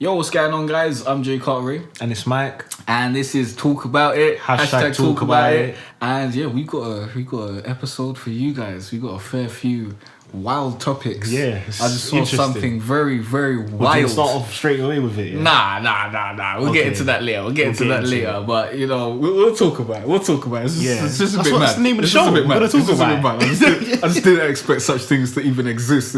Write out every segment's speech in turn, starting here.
Yo, what's going on, guys? I'm Jay Cartere. And it's Mike. And this is Talk About It. Hashtag Talk About It. And yeah, we got an episode for you guys. We got a fair few wild topics. Yeah, I just saw something very, very wild. Would you start off straight away with it? Yeah? Nah. We'll get into that later. But you know, we'll talk about it. It's just a bit mad. That's the name of the show. We're gonna talk about it. I just didn't expect such things to even exist.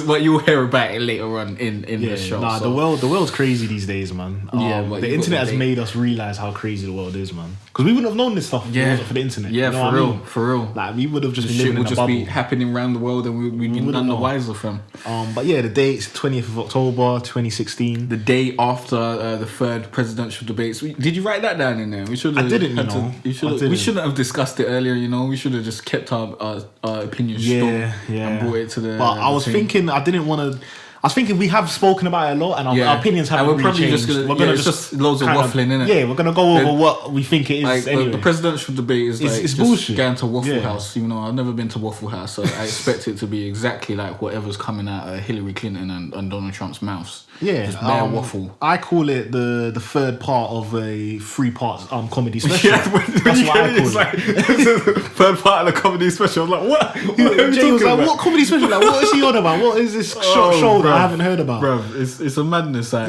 But you'll hear about it later on in the show. Nah, so. The world's crazy these days, man. But the internet has made us realize how crazy the world is, man. Because we wouldn't have known this stuff if it wasn't for the internet. Yeah, you know for real. Like we would have just been shit living would in a just bubble. be happening around the world, and we'd be none the wiser from. But yeah, the date's 20th of October, 2016. The day after the third presidential debates. Did you write that down in there? We should. I didn't. We shouldn't have discussed it earlier. You know, we should have just kept our opinions short and brought it to the. But I was thinking, I was thinking we have spoken about it a lot, and our opinions haven't really changed. We're gonna just loads of waffling, innit? Yeah, we're gonna go over what we think it is. Like, anyway. The presidential debate is it's just bullshit. Going to Waffle House. You know, I've never been to Waffle House, so I expect it to be exactly like whatever's coming out of Hilary Clinton and Donald Trump's mouths. Yeah, just bare waffle. I call it the third part of a 3-part comedy special. That's what I call it. Third part of the comedy special. I'm like, what? Jay was like, what comedy special? Like, what is he on about? What is this show that I haven't heard about? Bruv, it's a madness. I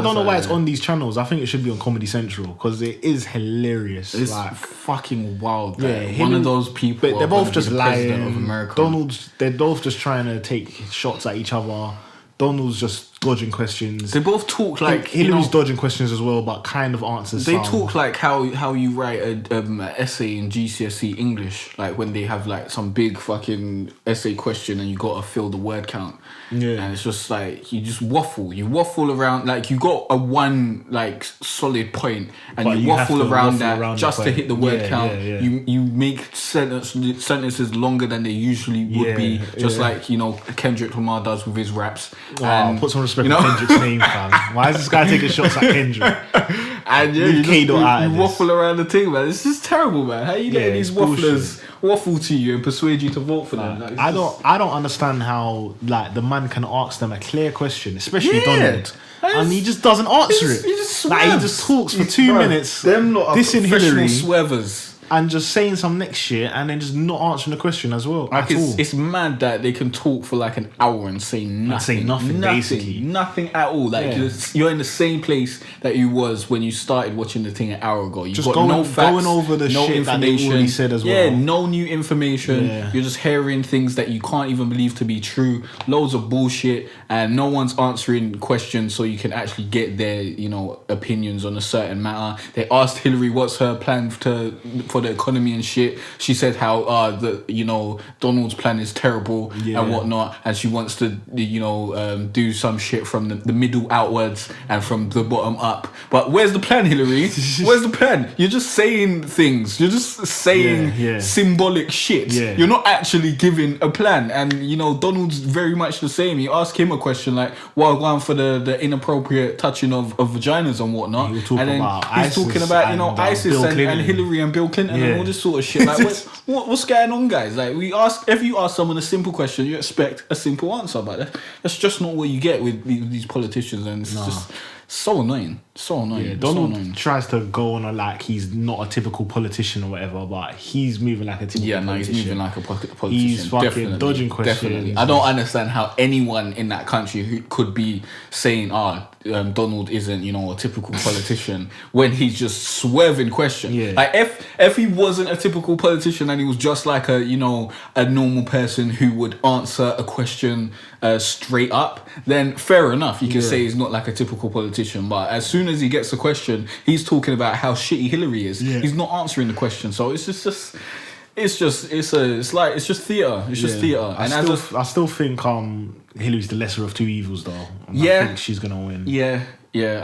don't know why it's on these channels. I think it should be on Comedy Central because it is hilarious. It's like fucking wild. One of those people. But they're both just lying. Of America. They're both just trying to take shots at each other. Donald's just dodging questions. They both talk like Hillary's dodging questions as well, but kind of answers. They talk like how you write an essay in GCSE English, like when they have like some big fucking essay question and you got to fill the word count. Yeah, and it's just like you just waffle. You waffle around like you got a one like solid point, and you waffle around that just to hit the word count. Yeah. You make sentences longer than they usually would be, just like Kendrick Lamar does with his raps. And put some respect on Kendrick's name, fam. Why is this guy taking shots at Kendrick? And you waffle around the thing, man. It's just terrible, man. How you letting these wafflers waffle to you and persuade you to vote for them? Like, I don't understand how like the man can ask them a clear question, especially Donald, and he just doesn't answer it. He just talks for 2 minutes. Them lot are dissing Hilary, swervers. And just saying some next shit and then just not answering the question as well. Like it's mad that they can talk for like an hour and say nothing. Basically. Nothing at all. Like you're in the same place that you was when you started watching the thing an hour ago. You just got no facts, going over the shit that they already said as well. Yeah, no new information. Yeah. You're just hearing things that you can't even believe to be true. Loads of bullshit, and no one's answering questions so you can actually get their opinions on a certain matter. They asked Hilary what's her plan for the economy and shit. She said how Donald's plan is terrible and whatnot, and she wants to do some shit from the middle outwards and from the bottom up. But where's the plan, Hilary? Where's the plan? You're just saying things. You're just saying symbolic shit. You're not actually giving a plan. And Donald's very much the same. You ask him a question like, "Well, going for the inappropriate touching of vaginas and whatnot," and then he's talking about ISIS and Hillary and Bill Clinton and all this sort of shit. Like, what's going on, guys? Like, if you ask someone a simple question, you expect a simple answer. But that's just not what you get with these politicians, and it's just so annoying. Yeah, Donald tries to go on like he's not a typical politician or whatever, but he's moving like a typical politician. He's moving like a politician. He's fucking dodging questions. Definitely. I don't understand how anyone in that country who could be saying, Donald isn't, a typical politician when he's just swerving questions. Yeah. Like if he wasn't a typical politician and he was just like a normal person who would answer a question straight up, then fair enough. You can say he's not like a typical politician, but as soon as he gets a question, he's talking about how shitty Hilary is. Yeah. He's not answering the question, so it's just theatre. It's just theatre. And I still think Hillary's the lesser of two evils, though. I think she's gonna win. Yeah,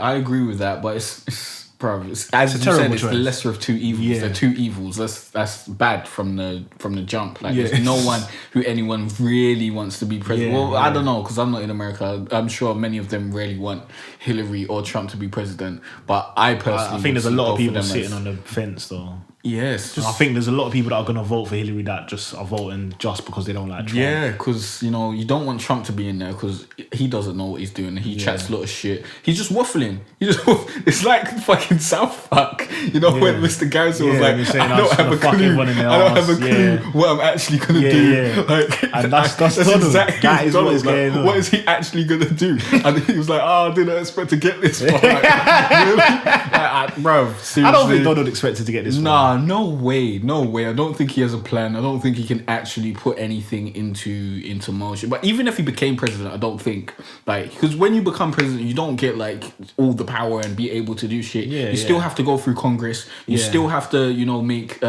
I agree with that, but it's as you said, it's the lesser of two evils. Yeah. They're two evils. That's bad from the jump. Like there's no one who anyone really wants to be president. I don't know, because I'm not in America. I'm sure many of them really want Hillary or Trump to be president. But I personally, I think there's a lot of people sitting on the fence, though. Yes, I think there's a lot of people that are gonna vote for Hillary that just are voting just because they don't like Trump. Yeah, because you know you don't want Trump to be in there because he doesn't know what he's doing. He chats a lot of shit. He's just waffling. It's like fucking South Park. You know when Mr. Garrison was like, I don't have a clue. I don't have a clue what I'm actually gonna do. Yeah. Like, and that's exactly that is what is going on. What is he actually gonna do? And he was like, I didn't expect to get this far. Like, bro, seriously. I don't think Donald expected to get this far. Nah, no way. I don't think he has a plan. I don't think he can actually put anything into motion. But even if he became president, I don't think because when you become president, you don't get like all the power and be able to do shit. You still have to go through Congress. You still have to, make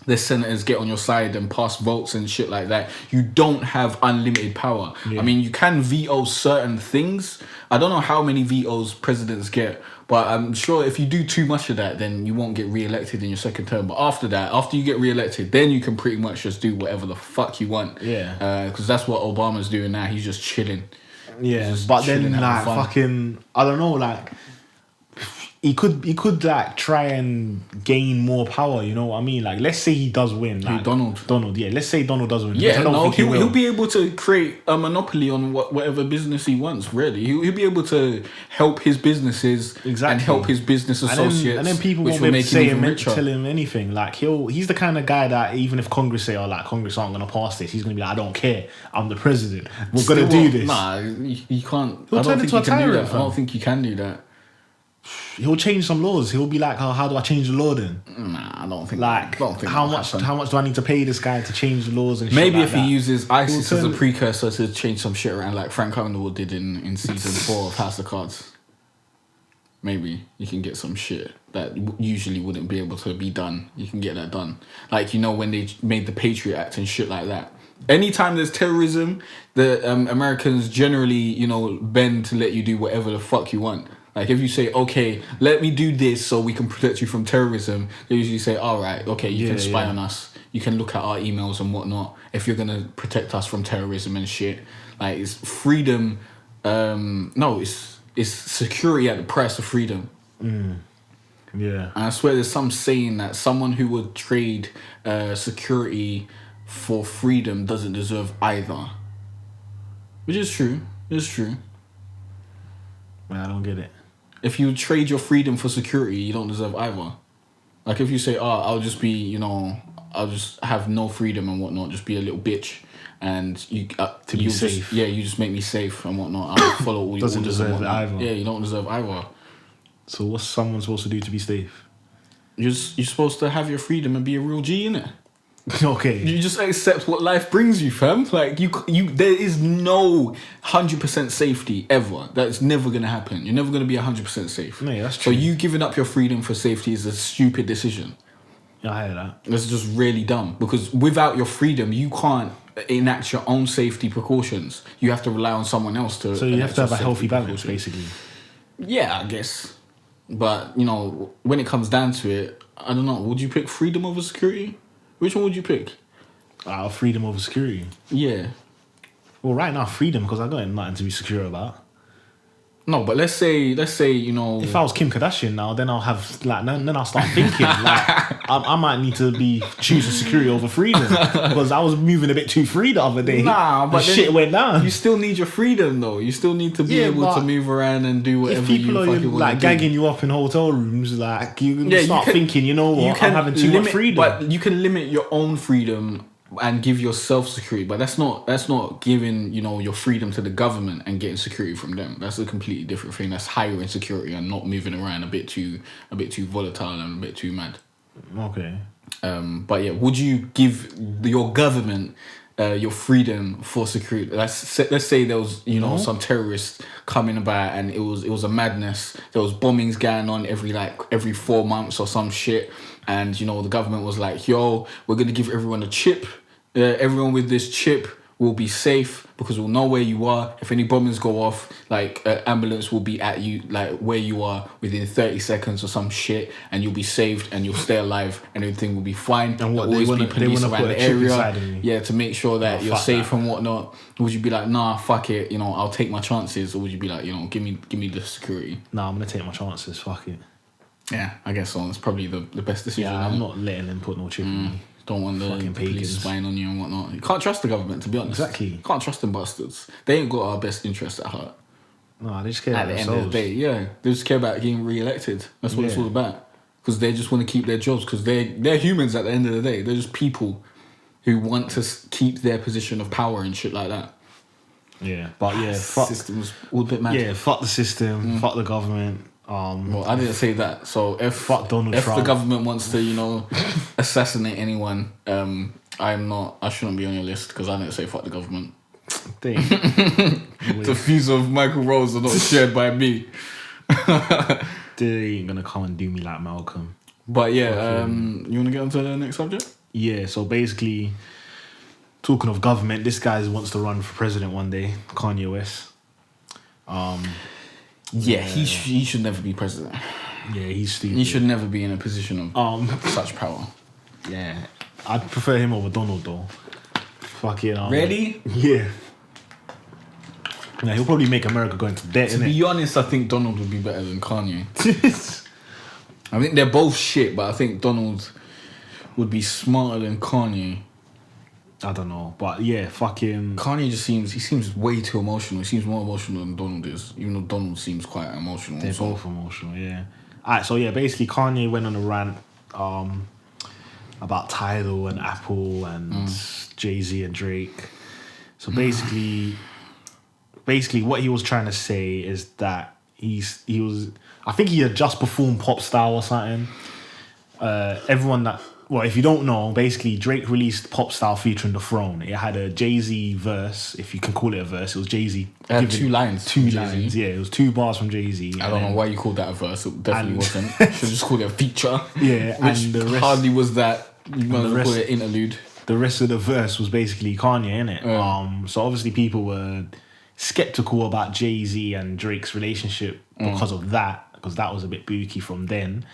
the senators get on your side and pass votes and shit like that. You don't have unlimited power. I mean, you can veto certain things. I don't know how many vetoes presidents get, but I'm sure if you do too much of that, then you won't get re-elected in your second term. But after you get re-elected, then you can pretty much just do whatever the fuck you want. Yeah. Because that's what Obama's doing now. He's just chilling. Yeah, but then like fucking, I don't know, like he could like try and gain more power. You know what I mean? Like, let's say he does win. Like, Donald. Yeah, let's say Donald does win. Yeah, he'll be able to create a monopoly on whatever business he wants. Really, he'll be able to help his businesses and help his business associates. And then people won't be able to say and tell him anything. Like he's the kind of guy that even if Congress say, Congress aren't gonna pass this, he's gonna be like, I don't care. I'm the president. We're gonna do this. Nah, you can't. He'll turn into a tyrant. I don't think you can do that. He'll change some laws. He'll be like, how do I change the law then? Nah, I don't think. How much do I need to pay this guy to change the laws and shit maybe like if that? he uses ISIS as a precursor to change some shit around, like Frank Underwood did in season 4 of House of Cards. Maybe you can get some shit that usually wouldn't be able to be done. You can get that done. Like, when they made the Patriot Act and shit like that. Anytime there's terrorism, the Americans generally, bend to let you do whatever the fuck you want. Like, if you say, okay, let me do this so we can protect you from terrorism, they usually say, all right, okay, you can spy on us. You can look at our emails and whatnot if you're going to protect us from terrorism and shit. Like, it's freedom. It's security at the price of freedom. Yeah. And I swear there's some saying that someone who would trade security for freedom doesn't deserve either. Which is true. It's true. Man, I don't get it. If you trade your freedom for security, you don't deserve either. Like, if you say, I'll just be, I'll just have no freedom and whatnot, just be a little bitch, and you be safe. You just make me safe and whatnot. I'll follow all your doesn't orders deserve and it whatnot. either. Yeah, you don't deserve either. So what's someone supposed to do to be safe? You're supposed to have your freedom and be a real G, innit? Okay. You just accept what life brings you, fam. Like, you there is no 100% safety ever. That's never gonna happen. You're never gonna be 100% safe. No, yeah, that's true. So you giving up your freedom for safety is a stupid decision. Yeah, I hear that. That's just really dumb, because without your freedom, you can't enact your own safety precautions. You have to rely on someone else to. So you have to have a healthy balance, basically. Yeah, I guess. But when it comes down to it, I don't know. Would you pick freedom over security? Which one would you pick? Freedom over security. Yeah. Well, right now, freedom, because I got nothing to be secure about. No, but let's say if I was Kim Kardashian now, then I'll have then I'll start thinking I might need to be choosing security over freedom, because I was moving a bit too free the other day. Nah, but shit went down. You still need your freedom though. You still need to be able to move around and do whatever you fucking want to do. People are gagging you up in hotel rooms, you start thinking, I'm having too much freedom. But you can limit your own freedom and give yourself security, but that's not giving your freedom to the government and getting security from them. That's a completely different thing. That's hiring security and not moving around a bit too volatile and a bit too mad. Okay. But yeah, would you give your government your freedom for security? Let's say there was some terrorists coming about and it was a madness. There was bombings going on every 4 months or some shit. And, the government was like, yo, we're going to give everyone a chip. Everyone with this chip will be safe because we'll know where you are. If any bombings go off, ambulance will be at you, where you are within 30 seconds or some shit. And you'll be saved and you'll stay alive and everything will be fine. And what, There'll always be police around the area. Yeah, to make sure that you're safe and whatnot. Would you be like, nah, fuck it, I'll take my chances? Or would you be like, give me the security? Nah, I'm going to take my chances, fuck it. Yeah, I guess so. It's probably the best decision. Yeah, I'm not letting them put no chip in me. Don't want the police spying on you and whatnot. You can't trust the government, to be honest. Exactly. You can't trust them bastards. They ain't got our best interests at heart. No, they just care about themselves. At the end of the day, yeah. They just care about getting re-elected. That's what it's all about. Because they just want to keep their jobs. Because they're humans at the end of the day. They're just people who want to keep their position of power and shit like that. Yeah, but fuck... The system's all a bit mad. Yeah, fuck the system, fuck the government. Well, I didn't say that. So fuck Donald Trump. Trump. The government wants to, assassinate anyone, I shouldn't be on your list because I didn't say fuck the government. The views of Michael Rose are not shared by me. They ain't gonna come and do me like Malcolm. But yeah, you wanna get on to the next subject? Yeah, so basically, talking of government, this guy wants to run for president one day, Kanye West. He should never be president. Yeah, he's stupid. He should never be in a position of such power. Yeah, I'd prefer him over Donald though. Fucking really? Yeah. Yeah, he'll probably make America go into debt. To be honest, I think Donald would be better than Kanye. I think they're both shit, but I think Donald would be smarter than Kanye. I don't know, but yeah, fucking Kanye seems way too emotional. He seems more emotional than Donald is, even though Donald seems quite emotional. They're both emotional, yeah. Alright, so yeah, basically Kanye went on a rant about Tidal and Apple and Jay-Z and Drake. So basically what he was trying to say is that he was, I think he had just performed Pop Style or something. If you don't know, basically Drake released Pop Style featuring The Throne. It had a Jay-Z verse, if you can call it a verse. It was Jay-Z. It had two lines, yeah. It was 2 bars from Jay-Z. I don't know why you called that a verse. It definitely wasn't. You should just call it a feature. Yeah, which and the rest, hardly was that. You might as well call it an interlude. The rest of the verse was basically Kanye, innit? So obviously people were skeptical about Jay-Z and Drake's relationship because of that. Because that was a bit booky from then.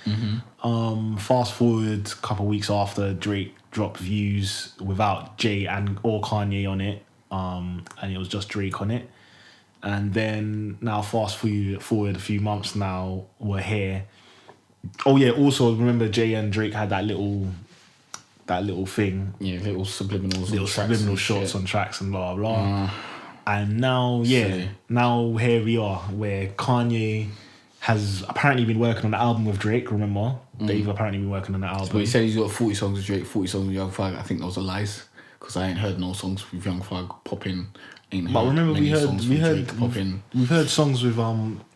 Fast forward a couple of weeks after, Drake dropped Views without Jay or Kanye on it, and it was just Drake on it. And then now fast forward a few months now, we're here. Oh yeah, also remember Jay and Drake had that little thing. Yeah, little subliminals. Little subliminal shots on tracks and blah blah. And now now here we are where Kanye has apparently been working on an album with Drake, remember? They've apparently been working on an album. But he said he's got 40 songs with Drake, 40 songs with Young Thug. I think those are lies. Because I ain't heard no songs with Young Thug popping. But remember we've heard songs with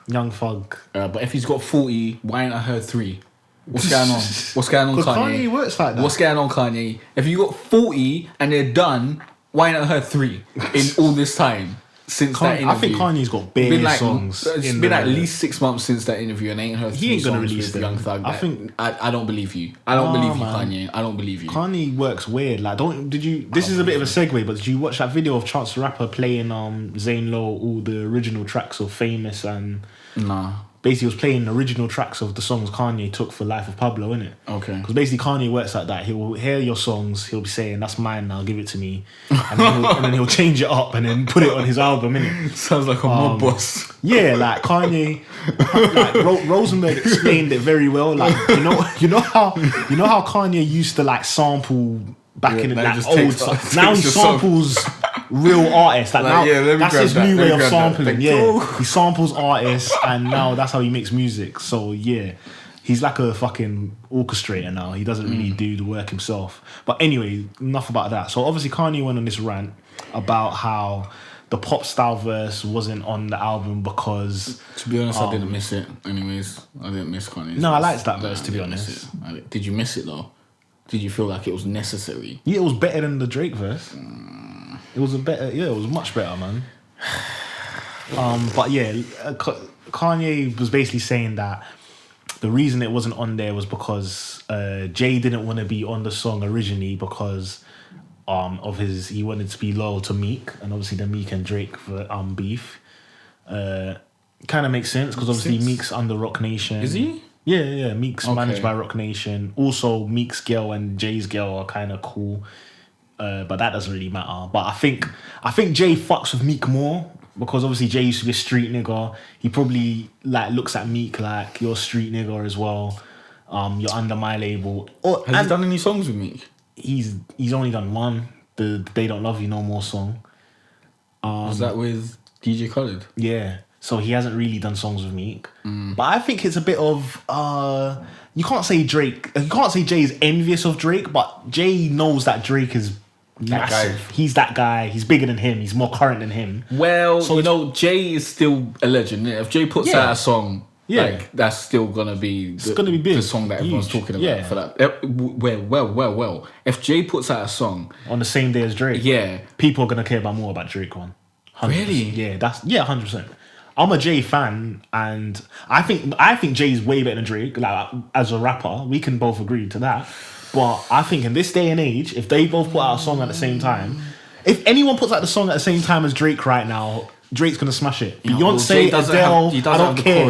Young Thug. But if he's got 40, why ain't I heard 3? What's going on? What's going on, Kanye? Kanye works like that. What's going on, Kanye? If you got 40 and they're done, why ain't I heard 3 in all this time? Since that interview. I think Kanye's got bare songs. It's been at least 6 months since that interview and I ain't heard he ain't gonna release with Young Thug. I don't believe you. I don't believe you, Kanye. I don't believe you. Kanye works weird. Like, this is a bit of a segue, but did you watch that video of Chance the Rapper playing Zane Lowe all the original tracks of Famous and Nah. Basically, he was playing original tracks of the songs Kanye took for Life of Pablo, innit? Okay. Because basically Kanye works like that. He'll hear your songs, he'll be saying, that's mine now, give it to me. And then he'll change it up and then put it on his album, innit? Sounds like a mob boss. Yeah, like Kanye, Rosenberg explained it very well. Like, you know how Kanye used to like sample back in the old songs. Now he samples real artists. Like now, that's his new way of sampling. Yeah, he samples artists, and now that's how he makes music. So yeah, he's like a fucking orchestrator now. He doesn't really do the work himself. But anyway, enough about that. So obviously Kanye went on this rant about how the Pop Style verse wasn't on the album because... To be honest, I didn't miss it. Anyways, I didn't miss Kanye's. No, I liked that verse, to be honest. Did you miss it though? Did you feel like it was necessary? Yeah, it was better than the Drake verse. It was it was much better, man. But yeah, Kanye was basically saying that the reason it wasn't on there was because Jay didn't want to be on the song originally because he wanted to be loyal to Meek, and obviously the Meek and Drake beef. Kind of makes sense because obviously Meek's under Rock Nation. Is he? Yeah. Meek's managed by Rock Nation. Also, Meek's girl and Jay's girl are kind of cool, but that doesn't really matter. But I think Jay fucks with Meek more because obviously Jay used to be a street nigga. He probably like looks at Meek like you're a street nigga as well. You're under my label. Has he done any songs with Meek? He's only done one, the They Don't Love You No More song. Was that with DJ Khaled? Yeah. So he hasn't really done songs with Meek. But I think it's a bit of you can't say Drake. You can't say Jay is envious of Drake, but Jay knows that Drake is massive. He's that guy. He's bigger than him. He's more current than him. Well, so, you know, Jay is still a legend. If Jay puts out a song, like that's still gonna be big. The song that everyone's talking about for that. Well. If Jay puts out a song on the same day as Drake, people are gonna care about more about Drake one. 100%. Really? Yeah, 100%. I'm a Jay fan, and I think Jay's way better than Drake. Like as a rapper, we can both agree to that. But I think in this day and age, if they both put out a song at the same time, if anyone puts out the song at the same time as Drake right now, Drake's gonna smash it. Beyonce, Adele, I don't care.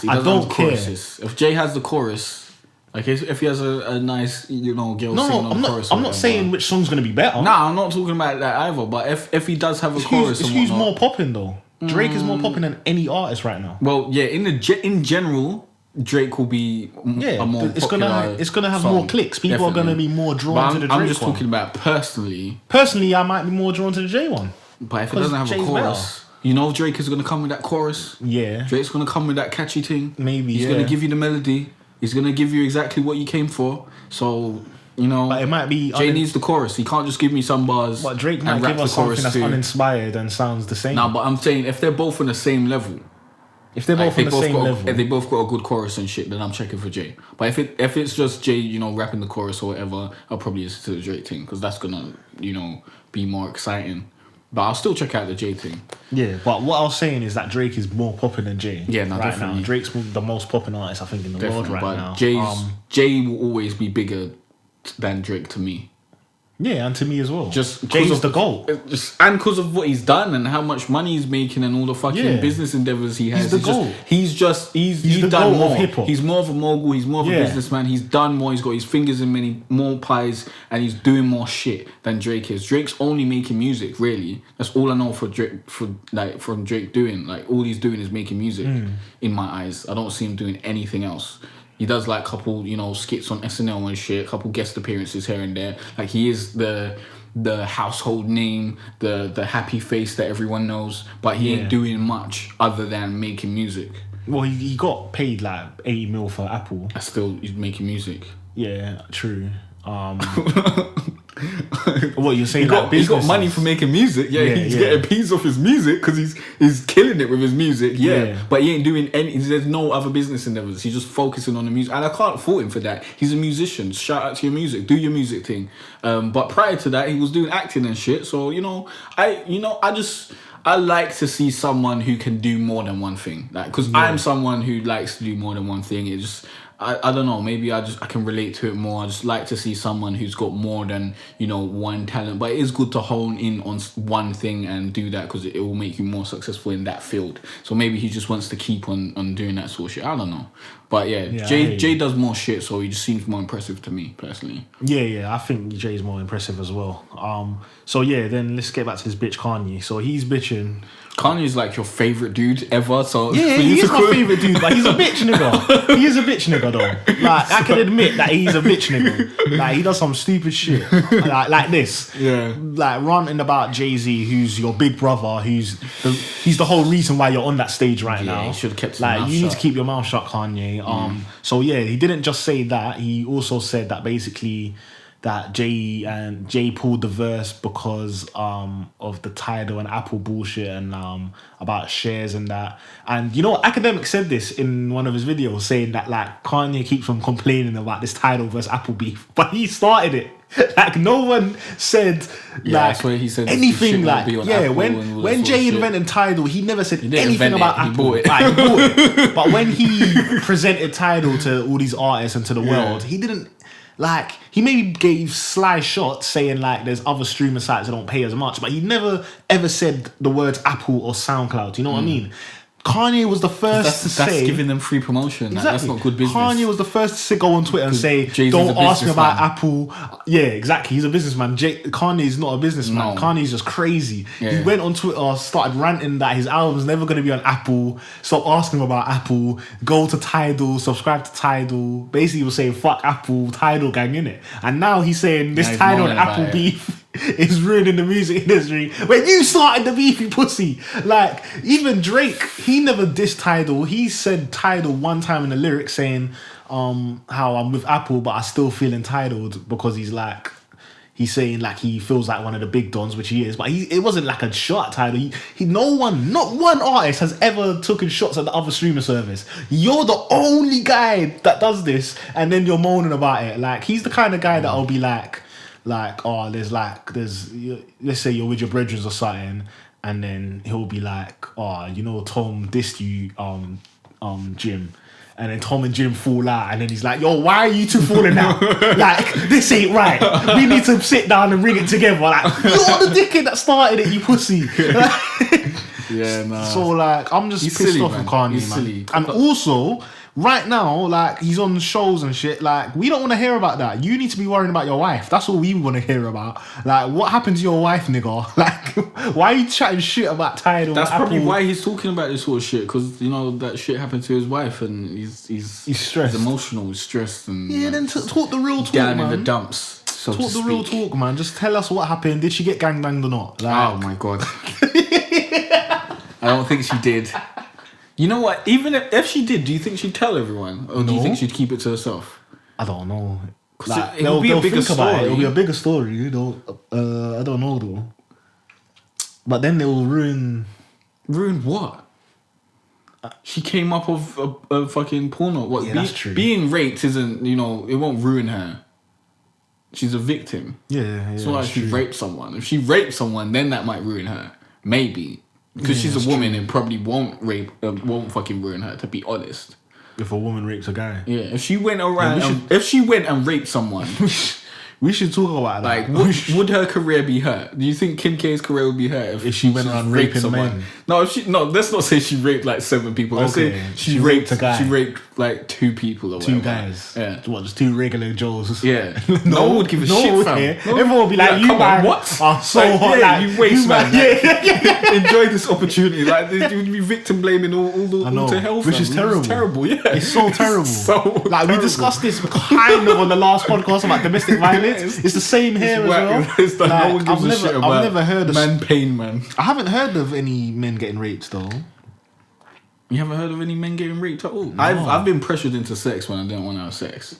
I don't care. If Jay has the chorus, like if he has a nice, you know, girl singing on the chorus. I'm not saying which song's gonna be better. Nah, I'm not talking about that either. But if he does have a chorus, who's more popping though? Drake is more popping than any artist right now. Well, yeah, in general, Drake will be a more popular it's gonna have song. more clicks. People are gonna be more drawn to the Drake one. I'm just talking about personally. Personally, I might be more drawn to the Jay one. But if it doesn't have a chorus, you know Drake is gonna come with that chorus. Yeah. Drake's gonna come with that catchy thing. Maybe, He's gonna give you the melody. He's gonna give you exactly what you came for. So, you know, but it might be Jay needs the chorus. He can't just give me some bars. But Drake might give us something that's uninspired and sounds the same. No, but I'm saying if they're both on the same level, if they both got a good chorus and shit, then I'm checking for Jay. But if it's just Jay, you know, rapping the chorus or whatever, I'll probably listen to the Drake thing because that's gonna, you know, be more exciting. But I'll still check out the Jay thing. Yeah, but what I was saying is that Drake is more popping than Jay. Yeah, no, right definitely. Now. Drake's the most popping artist I think in the world right now. Jay will always be bigger than Drake to me. Yeah, and to me as well. Just Jay's the GOAT. And because of what he's done and how much money he's making and all the fucking business endeavors he has. He's the GOAT. He's the done GOAT more. Of hip-hop. He's more of a mogul. He's more of a businessman. He's done more. He's got his fingers in many more pies and he's doing more shit than Drake is. Drake's only making music, really. That's all I know from Drake doing. Like, all he's doing is making music in my eyes. I don't see him doing anything else. He does like couple, you know, skits on SNL and shit, couple guest appearances here and there. Like, he is the household name, the happy face that everyone knows, but he ain't doing much other than making music. Well, he got paid like 80 mil for Apple. He's making music. Yeah, true. What you're saying? He got money for making music. He's getting a piece off his music because he's killing it with his music. But he ain't doing any. There's no other business endeavors. He's just focusing on the music, and I can't fault him for that. He's a musician. Shout out to your music. Do your music thing. But prior to that, he was doing acting and shit. So I like to see someone who can do more than one thing. Like, because I'm someone who likes to do more than one thing. It just. I don't know, maybe I can relate to it more. I just like to see someone who's got more than, you know, one talent. But it is good to hone in on one thing and do that because it will make you more successful in that field. So maybe he just wants to keep on doing that sort of shit. I don't know. But Jay does more shit, so he just seems more impressive to me, personally. Yeah, I think Jay's more impressive as well. Then let's get back to this bitch Kanye. So he's bitching. Kanye's like your favourite dude ever, so... Yeah, he is my favourite dude, but he's a bitch nigga. He is a bitch nigga though. Like, I can admit that he's a bitch nigga. Like, he does some stupid shit. Like this. Yeah. Like, ranting about Jay-Z, who's your big brother, he's the whole reason why you're on that stage right now. He should have kept his mouth shut. You need to keep your mouth shut, Kanye. So yeah, he didn't just say that. He also said that basically... that Jay pulled the verse because of the Tidal and Apple bullshit and about shares and that. And you know, Academic said this in one of his videos, saying that like Kanye keeps on complaining about this Tidal versus Apple beef, but he started it. Like, no one said that's where he said anything like when Jay invented Tidal, he never said anything about Apple. He bought it. But when he presented Tidal to all these artists and to the world, he didn't. Like, he maybe gave sly shots saying, like, there's other streaming sites that don't pay as much, but he never, ever said the words Apple or SoundCloud. You know what I mean? Kanye was the first to say... That's giving them free promotion. Exactly. That's not good business. Kanye was the first to go on Twitter and say, don't ask me about Apple. Yeah, exactly. He's a businessman. Kanye's not a businessman. No. Kanye's just crazy. Yeah. He went on Twitter, started ranting that his album's never going to be on Apple. Stop asking him about Apple. Go to Tidal. Subscribe to Tidal. Basically, he was saying, fuck Apple, Tidal gang, innit? And now he's saying this Tidal and Apple beef is ruining the music industry. When you started the beef, you pussy. Like, even Drake, he never dissed Tidal. He said Tidal one time in the lyrics saying how I'm with Apple but I still feel entitled, because he's saying like he feels like one of the big dons, which he is, but it wasn't like a shot at Tidal. Not one artist has ever taken shots at the other streaming service. You're the only guy that does this, and then you're moaning about it. Like, he's the kind of guy that'll be like, there's let's say you're with your brethren or something, and then he'll be like, Tom dissed you, Jim, and then Tom and Jim fall out, and then he's like, yo, why are you two falling out? Like, this ain't right. We need to sit down and ring it together. Like, you're the dickhead that started it, you pussy. Yeah, nah. So like, I'm just pissed off with Kanye, man. And also, right now, like, he's on shows and shit. Like, we don't want to hear about that. You need to be worrying about your wife. That's all we want to hear about. Like, what happened to your wife, nigga? Like, why are you chatting shit about Tidal? That's probably why he's talking about this sort of shit, because that shit happened to his wife, and he's stressed. He's emotional, he's stressed, and then talk the real talk, down man. In the dumps. So talk the real talk, man. Just tell us what happened. Did she get gangbanged or not? Like, oh my god. I don't think she did. You know what? Even if she did, do you think she'd tell everyone, or do you think she'd keep it to herself? I don't know. Like, it'll be a bigger story. It'll be a bigger story. I don't know though. But then they will ruin. Ruin what? She came up of a fucking porno. What? Yeah, that's true. Being raped isn't. It won't ruin her. She's a victim. Yeah. It's not like she raped someone. If she raped someone, then that might ruin her. Maybe. Because she's a woman, it probably won't fucking ruin her, to be honest. If a woman rapes a guy. Yeah, if she went around, if she went and raped someone, we should talk about that. Like, would her career be hurt? Do you think Kim K's career would be hurt if she went around raping someone? Men? No, let's not say she raped like 7 people. Let's say she raped a guy. She raped like 2 people or 2 guys. Yeah. What, just 2 regular Joes? Yeah. No one would give a shit, fam. Everyone would be like, you man, what? Oh, so hot. Yeah, you waste, man. Yeah. Enjoy this opportunity. Like, you'd be victim blaming all to hell, which is terrible. It's terrible, yeah. It's so terrible. We discussed this kind of on the last podcast about domestic violence. It's the same here as well. It's like, no one gives a shit about I've never heard of man pain, man. I haven't heard of any men getting raped though. You haven't heard of any men getting raped at all? No. I've been pressured into sex when I didn't want to have sex.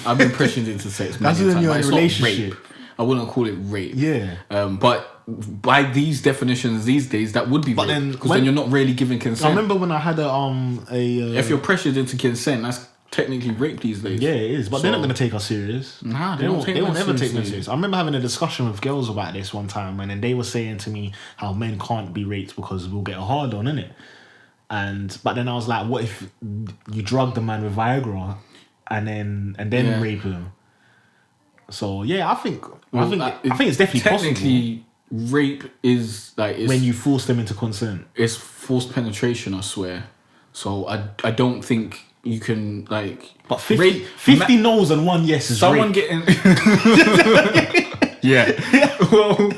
I've been pressured into sex. That's when you're in a relationship. Not rape. I wouldn't call it rape. Yeah. But by these definitions these days, that would be rape, because then you're not really giving consent. I remember when I had if you're pressured into consent, that's technically rape these days. Yeah, it is. But they're not going to take us serious. Nah, they won't ever take me serious. I remember having a discussion with girls about this one time, and then they were saying to me how men can't be raped because we'll get a hard on, innit? But then I was like, what if you drug the man with Viagra and then rape him? So yeah, I think it's definitely technically possible. Rape is like when you force them into consent. It's forced penetration, I swear. So I don't think you can like. But 50 no's and 1 yes is someone rape. Getting. Yeah. Well,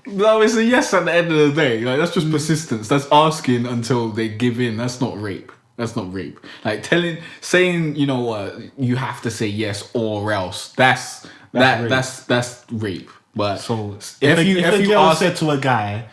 no, it's a yes at the end of the day. Like, that's just persistence. That's asking until they give in. That's not rape. That's not rape. Like saying, you have to say yes or else. That's rape. But so if a girl said to a guy,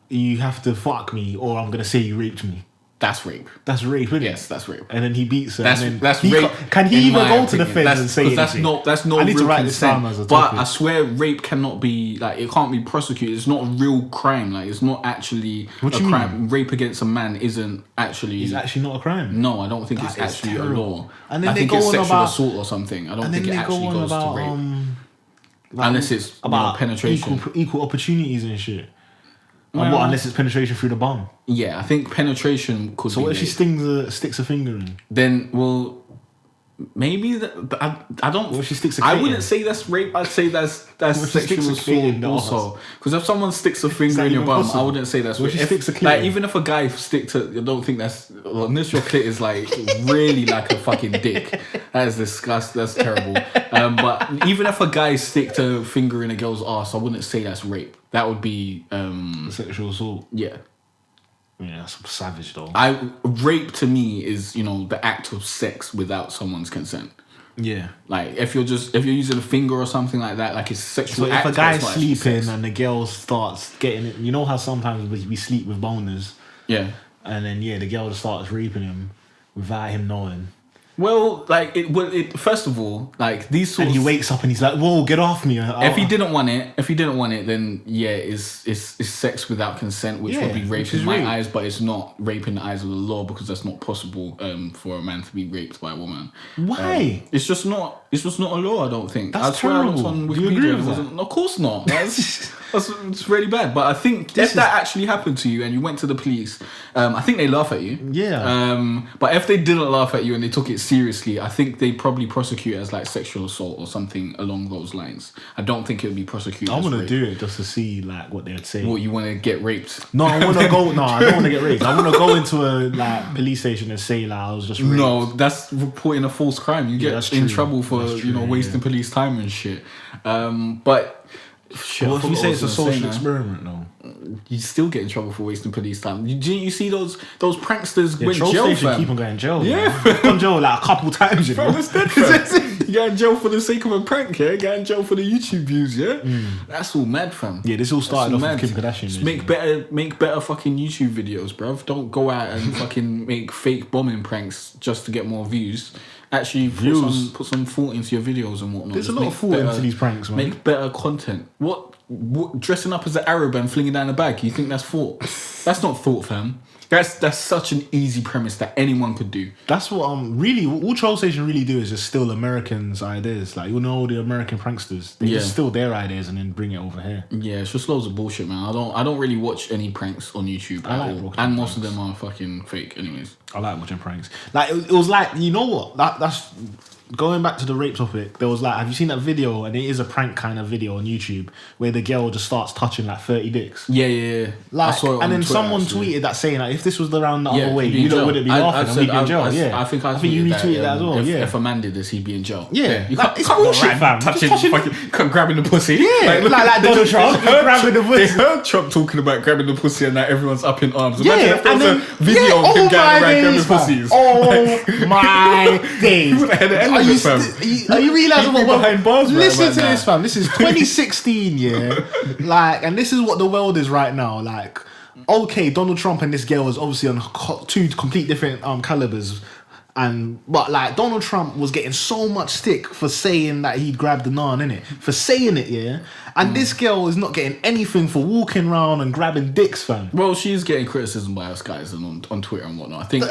you have to fuck me or I'm gonna say you raped me. That's rape. That's rape, isn't it? Yes, that's rape. And then he beats her. That's rape. Can he even go to the feds and say anything? That's not I need real to write this down as a topic. But I swear, rape cannot be it can't be prosecuted. It's not a real crime. Like, it's not actually a crime. Rape against a man isn't actually. It's actually not a crime. No, I don't think it's actually a law. And then I think it's sexual assault or something. I don't think it actually goes to rape. Unless it's about penetration, equal opportunities and shit. Unless it's penetration through the bum? Yeah, I think penetration could. So be what if she sticks a finger in? Then, Maybe I don't. What if she sticks a I clit wouldn't in? say that's rape. I'd say that's sexual assault also. Because if someone sticks a finger in your bum, I wouldn't say that's rape. Even if a guy sticks to, I don't think that's. Unless your clit is like really like a fucking dick, that is disgusting. That's terrible. But even if a guy stick to finger in a girl's ass, I wouldn't say that's rape. That would be sexual assault. Yeah. Yeah, that's savage though. Rape to me is, the act of sex without someone's consent. Yeah. Like if you're using a finger or something like that, like it's sexual. So act, if a guy's sleeping and the girl starts getting it, you know how sometimes we sleep with boners. Yeah. And then the girl just starts raping him without him knowing. Well, like it. First of all, like these sorts. And he wakes up and he's like, "Whoa, get off me!" If he didn't want it, then it's sex without consent, which would be rape in my eyes. But it's not rape in the eyes of the law because that's not possible for a man to be raped by a woman. Why? It's just not a law. I don't think. That's terrible. Do you agree with that? Of course not. It's really bad. But I think if that actually happened to you and you went to the police, I think they laugh at you. Yeah. But if they didn't laugh at you and they took it seriously, I think they'd probably prosecute it as like sexual assault or something along those lines. I don't think it would be prosecuted. I want to do it just to see like what they would say. What, you want to get raped? No, I want to go. No, I don't want to get raped. I want to go into a like police station and say like I was just raped. No, that's reporting a false crime. You get in trouble for wasting police time and shit. But. Shit, what if you say it's a social experiment? No, you still get in trouble for wasting police time. You see those pranksters went troll jail, station fam. keep on going jail. Yeah, gone jail like a couple times. You know, that's dead, fam. You get in jail for the sake of a prank, yeah. Get in jail for the YouTube views, yeah. That's all mad, fam. Yeah, this all started off with Kim Kardashian. Just make better fucking YouTube videos, bruv. Don't go out and fucking make fake bombing pranks just to get more views. Actually, put some thought into your videos and whatnot. There's a lot of thought into these pranks, man. Make better content. What dressing up as an Arab and flinging down a bag? You think that's thought? That's not thought, fam. That's such an easy premise that anyone could do. That's what really all Troll Station really do is just steal Americans' ideas. Like the American pranksters, they just steal their ideas and then bring it over here. Yeah, it's just loads of bullshit, man. I don't really watch any pranks on YouTube at all, and most of them are fucking fake, anyways. I like watching pranks. Like it was like, you know what? That's going back to the rape topic. There was like, have you seen that video? And it is a prank kind of video on YouTube where the girl just starts touching like 30 dicks. Yeah. Like, and then Twitter, someone tweeted that saying like, if this was around the other way, wouldn't be laughing. We'd be in jail. I think you retweeted that as well. If a man did this, he'd be in jail. Yeah, you can't, it's bullshit, fam. Fucking grabbing the pussy. Yeah, like Donald Trump grabbing the pussy. They heard Trump talking about grabbing the pussy, and now everyone's up in arms. Imagine if there was a video of him going around grabbing pussies. Oh my days! Are you realising what behind bars? Listen to this, fam. This is 2016, yeah. Like, and this is what the world is right now. Like, okay, Donald Trump and this girl was obviously on two complete different calibers. But like Donald Trump was getting so much stick for saying that he grabbed the naan, innit? For saying it, yeah. And this girl is not getting anything for walking around and grabbing dicks, fam. Well, she's getting criticism by us guys and on Twitter and whatnot. I think,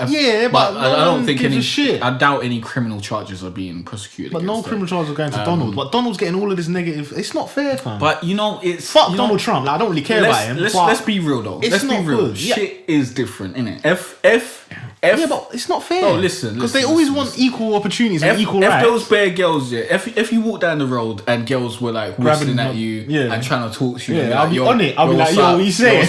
but I don't think any shit. I doubt any criminal charges are being prosecuted. But no criminal charges are going to Donald. But Donald's getting all of this negative. It's not fair, fam. But it's fuck Donald Trump. Like, I don't really care about him. Let's be real though. Let's be real. Good. Shit is different, innit? Yeah, but it's not fair. No, listen. Because they always want equal opportunities and equal rights. If those bare girls, if you walk down the road and girls were like whistling at you and trying to talk to you, I'll be on it. I'll be like, yo, what you saying?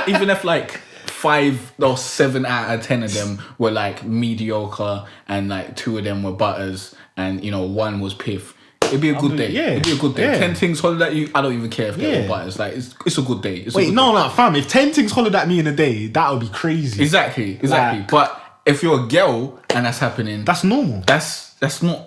Even if like 5 or 7 out of 10 of them were like mediocre and like 2 of them were butters and 1 was piff. It'd be a good day. Yeah. It'd be a good day. 10 things hollered at you, I don't even care if they're butters. Like, it's a good day. No, fam. If 10 things hollered at me in a day, that would be crazy. Exactly. Like, but if you're a girl and that's happening, that's normal. It's not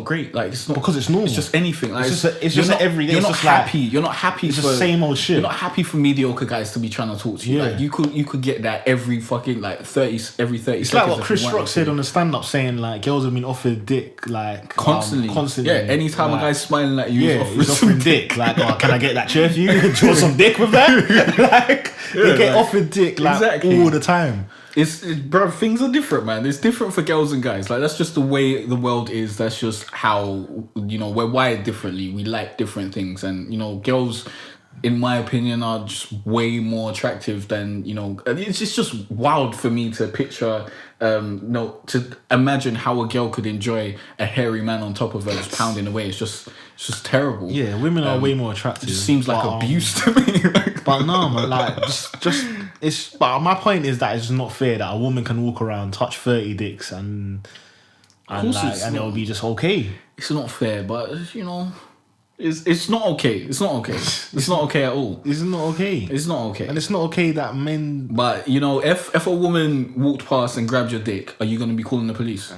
great. Like, it's not because it's normal. It's just anything. Like, it's just every day. You're not happy. You're not happy. It's the same old shit. You're not happy for mediocre guys to be trying to talk to you. Yeah. Like, you could get that every fucking like 30 It's seconds. like what Chris Rock said on the stand-up, saying like girls have been offered dick like constantly. Yeah, anytime a guy's smiling at you, he's offering dick. Like, can I get that chair for you? Do you want some dick with that? Like, they get offered dick like all the time. Bro, things are different, man. It's different for girls and guys. Like, that's just the way the world is. That's just how, we're wired differently. We like different things. And, girls in my opinion, are just way more attractive than, you know, it's just wild for me to picture, to imagine how a girl could enjoy a hairy man on top of her just pounding away. It's just terrible. Yeah, women are way more attractive. It just seems like abuse to me. But no, man, like, it's, but my point is that it's not fair that a woman can walk around, touch 30 dicks and it'll be just okay. It's not fair, but, you know... It's not okay. It's not okay. It's not okay at all. It's not okay. It's not okay. And it's not okay that men... But, you know, if a woman walked past and grabbed your dick, are you going to be calling the police?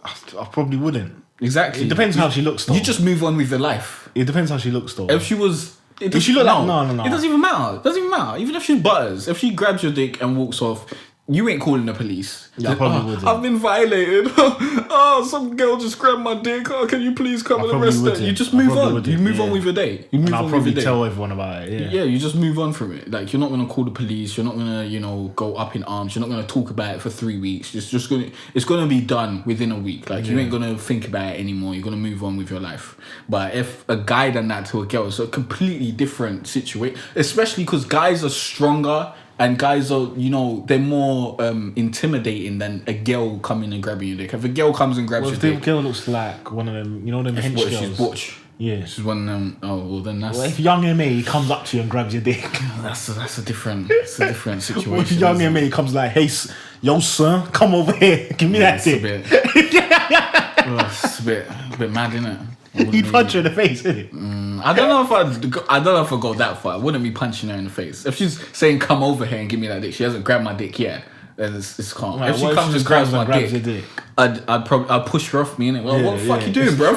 I probably wouldn't. Exactly. It depends how she looks, though. You just move on with your life. It depends how she looks, though. If she was... If she looked like... No. It doesn't even matter. It doesn't even matter. Even if she's butters. If she grabs your dick and walks off... You ain't calling the police. Yeah, I probably wouldn't. I've been violated. Some girl just grabbed my dick. Can you please come and arrest her? You just move on. You move on with your day. You move on with your day. I'll probably tell everyone about it. Yeah, you just move on from it. Like, you're not gonna call the police. You're not gonna, you know, go up in arms. You're not gonna talk about it for 3 weeks. It's gonna be done within a week. Like, you ain't gonna think about it anymore. You're gonna move on with your life. But if a guy done that to a girl, it's a completely different situation. Especially because guys are stronger. And guys are, you know, they're more intimidating than a girl coming and grabbing your dick. If a girl comes and grabs your dick... If the girl looks like one of them, you know, them hench girls. She's butch. Yeah. She's one of them... Oh, well, then that's... Well, if young M.A. comes up to you and grabs your dick... That's a different situation. What if young M.A. comes like, hey, yo, son, come over here. Give me that dick. It's a bit mad, innit? You'd punch her in the face, innit? I don't know if I'd go that far. I wouldn't be punching her in the face. If she's saying come over here and give me that dick, she hasn't grabbed my dick yet. Then it's calm. Right, if she comes and grabs my dick, I'd push her off me, innit? Well, what the fuck you doing, bro?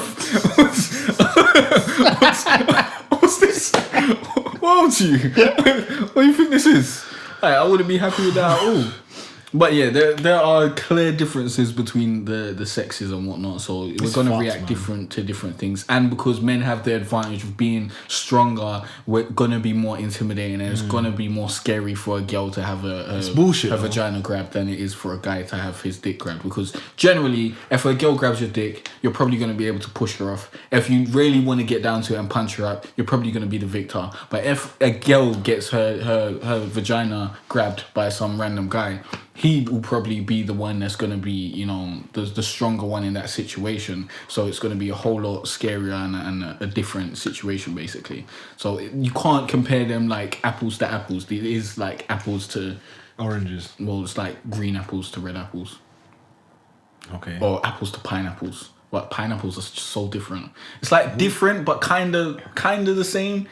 What's this? What are you? What do you think this is? I wouldn't be happy with that at all. But yeah, there are clear differences between the sexes and whatnot. So we're going to react different to different things. And because men have the advantage of being stronger, we're going to be more intimidating. And it's going to be more scary for a girl to have a vagina grabbed than it is for a guy to have his dick grabbed. Because generally, if a girl grabs your dick, you're probably going to be able to push her off. If you really want to get down to it and punch her up, you're probably going to be the victor. But if a girl gets her vagina grabbed by some random guy, he will probably be the one that's going to be, you know, the stronger one in that situation. So it's going to be a whole lot scarier and a different situation, basically. So you can't compare them like apples to apples. It is like apples to... Oranges. Well, it's like green apples to red apples. Okay. Or apples to pineapples. But pineapples are just so different. It's like different, but kind of the same.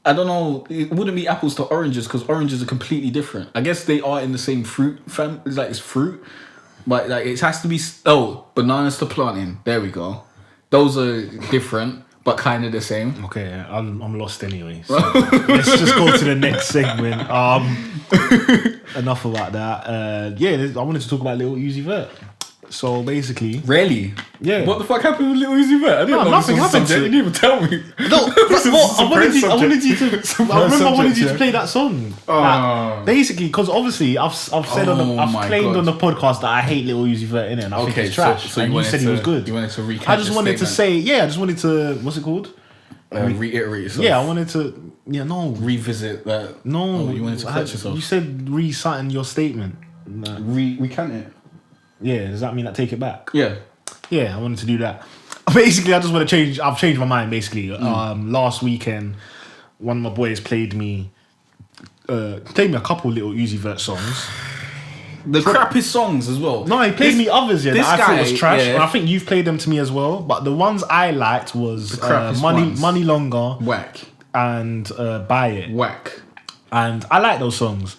I don't know. It wouldn't be apples to oranges because oranges are completely different. I guess they are in the same fruit family. It's like it's fruit, but like it has to be. Bananas to plantain. There we go. Those are different, but kind of the same. Okay, I'm lost anyway. So let's just go to the next segment. Enough about that. I wanted to talk about Lil Uzi Vert. So basically, really, yeah. What the fuck happened with Lil Uzi Vert? I didn't know nothing happened. You didn't even tell me. No, I wanted you to play that song. Like, basically, because obviously I've claimed on the podcast that I hate Lil Uzi Vert in it, and I think he's trash. So and you said he was good. You wanted to recap. I just wanted to say, I just wanted to. What's it called? Reiterate yourself. Yeah, I wanted to. Yeah, no. Revisit that. No, you wanted to catch yourself. You said reciting your statement. No. Recant it. Yeah, does that mean I take it back? Yeah. Yeah, I wanted to do that. Basically, I just want to change. I've changed my mind. Basically, last weekend, one of my boys played me a couple Little Uzi Vert songs. The crappiest songs as well. No, he played me others that I thought was trash. Yeah. And I think you've played them to me as well. But the ones I liked was Money Longer, whack, and Buy It, whack. And I like those songs.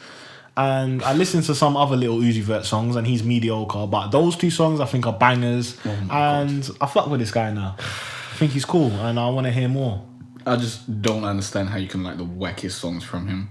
And I listened to some other Little Uzi Vert songs, and he's mediocre. But those two songs I think are bangers. And I fuck with this guy now. I think he's cool, and I want to hear more. I just don't understand how you can like the wackest songs from him.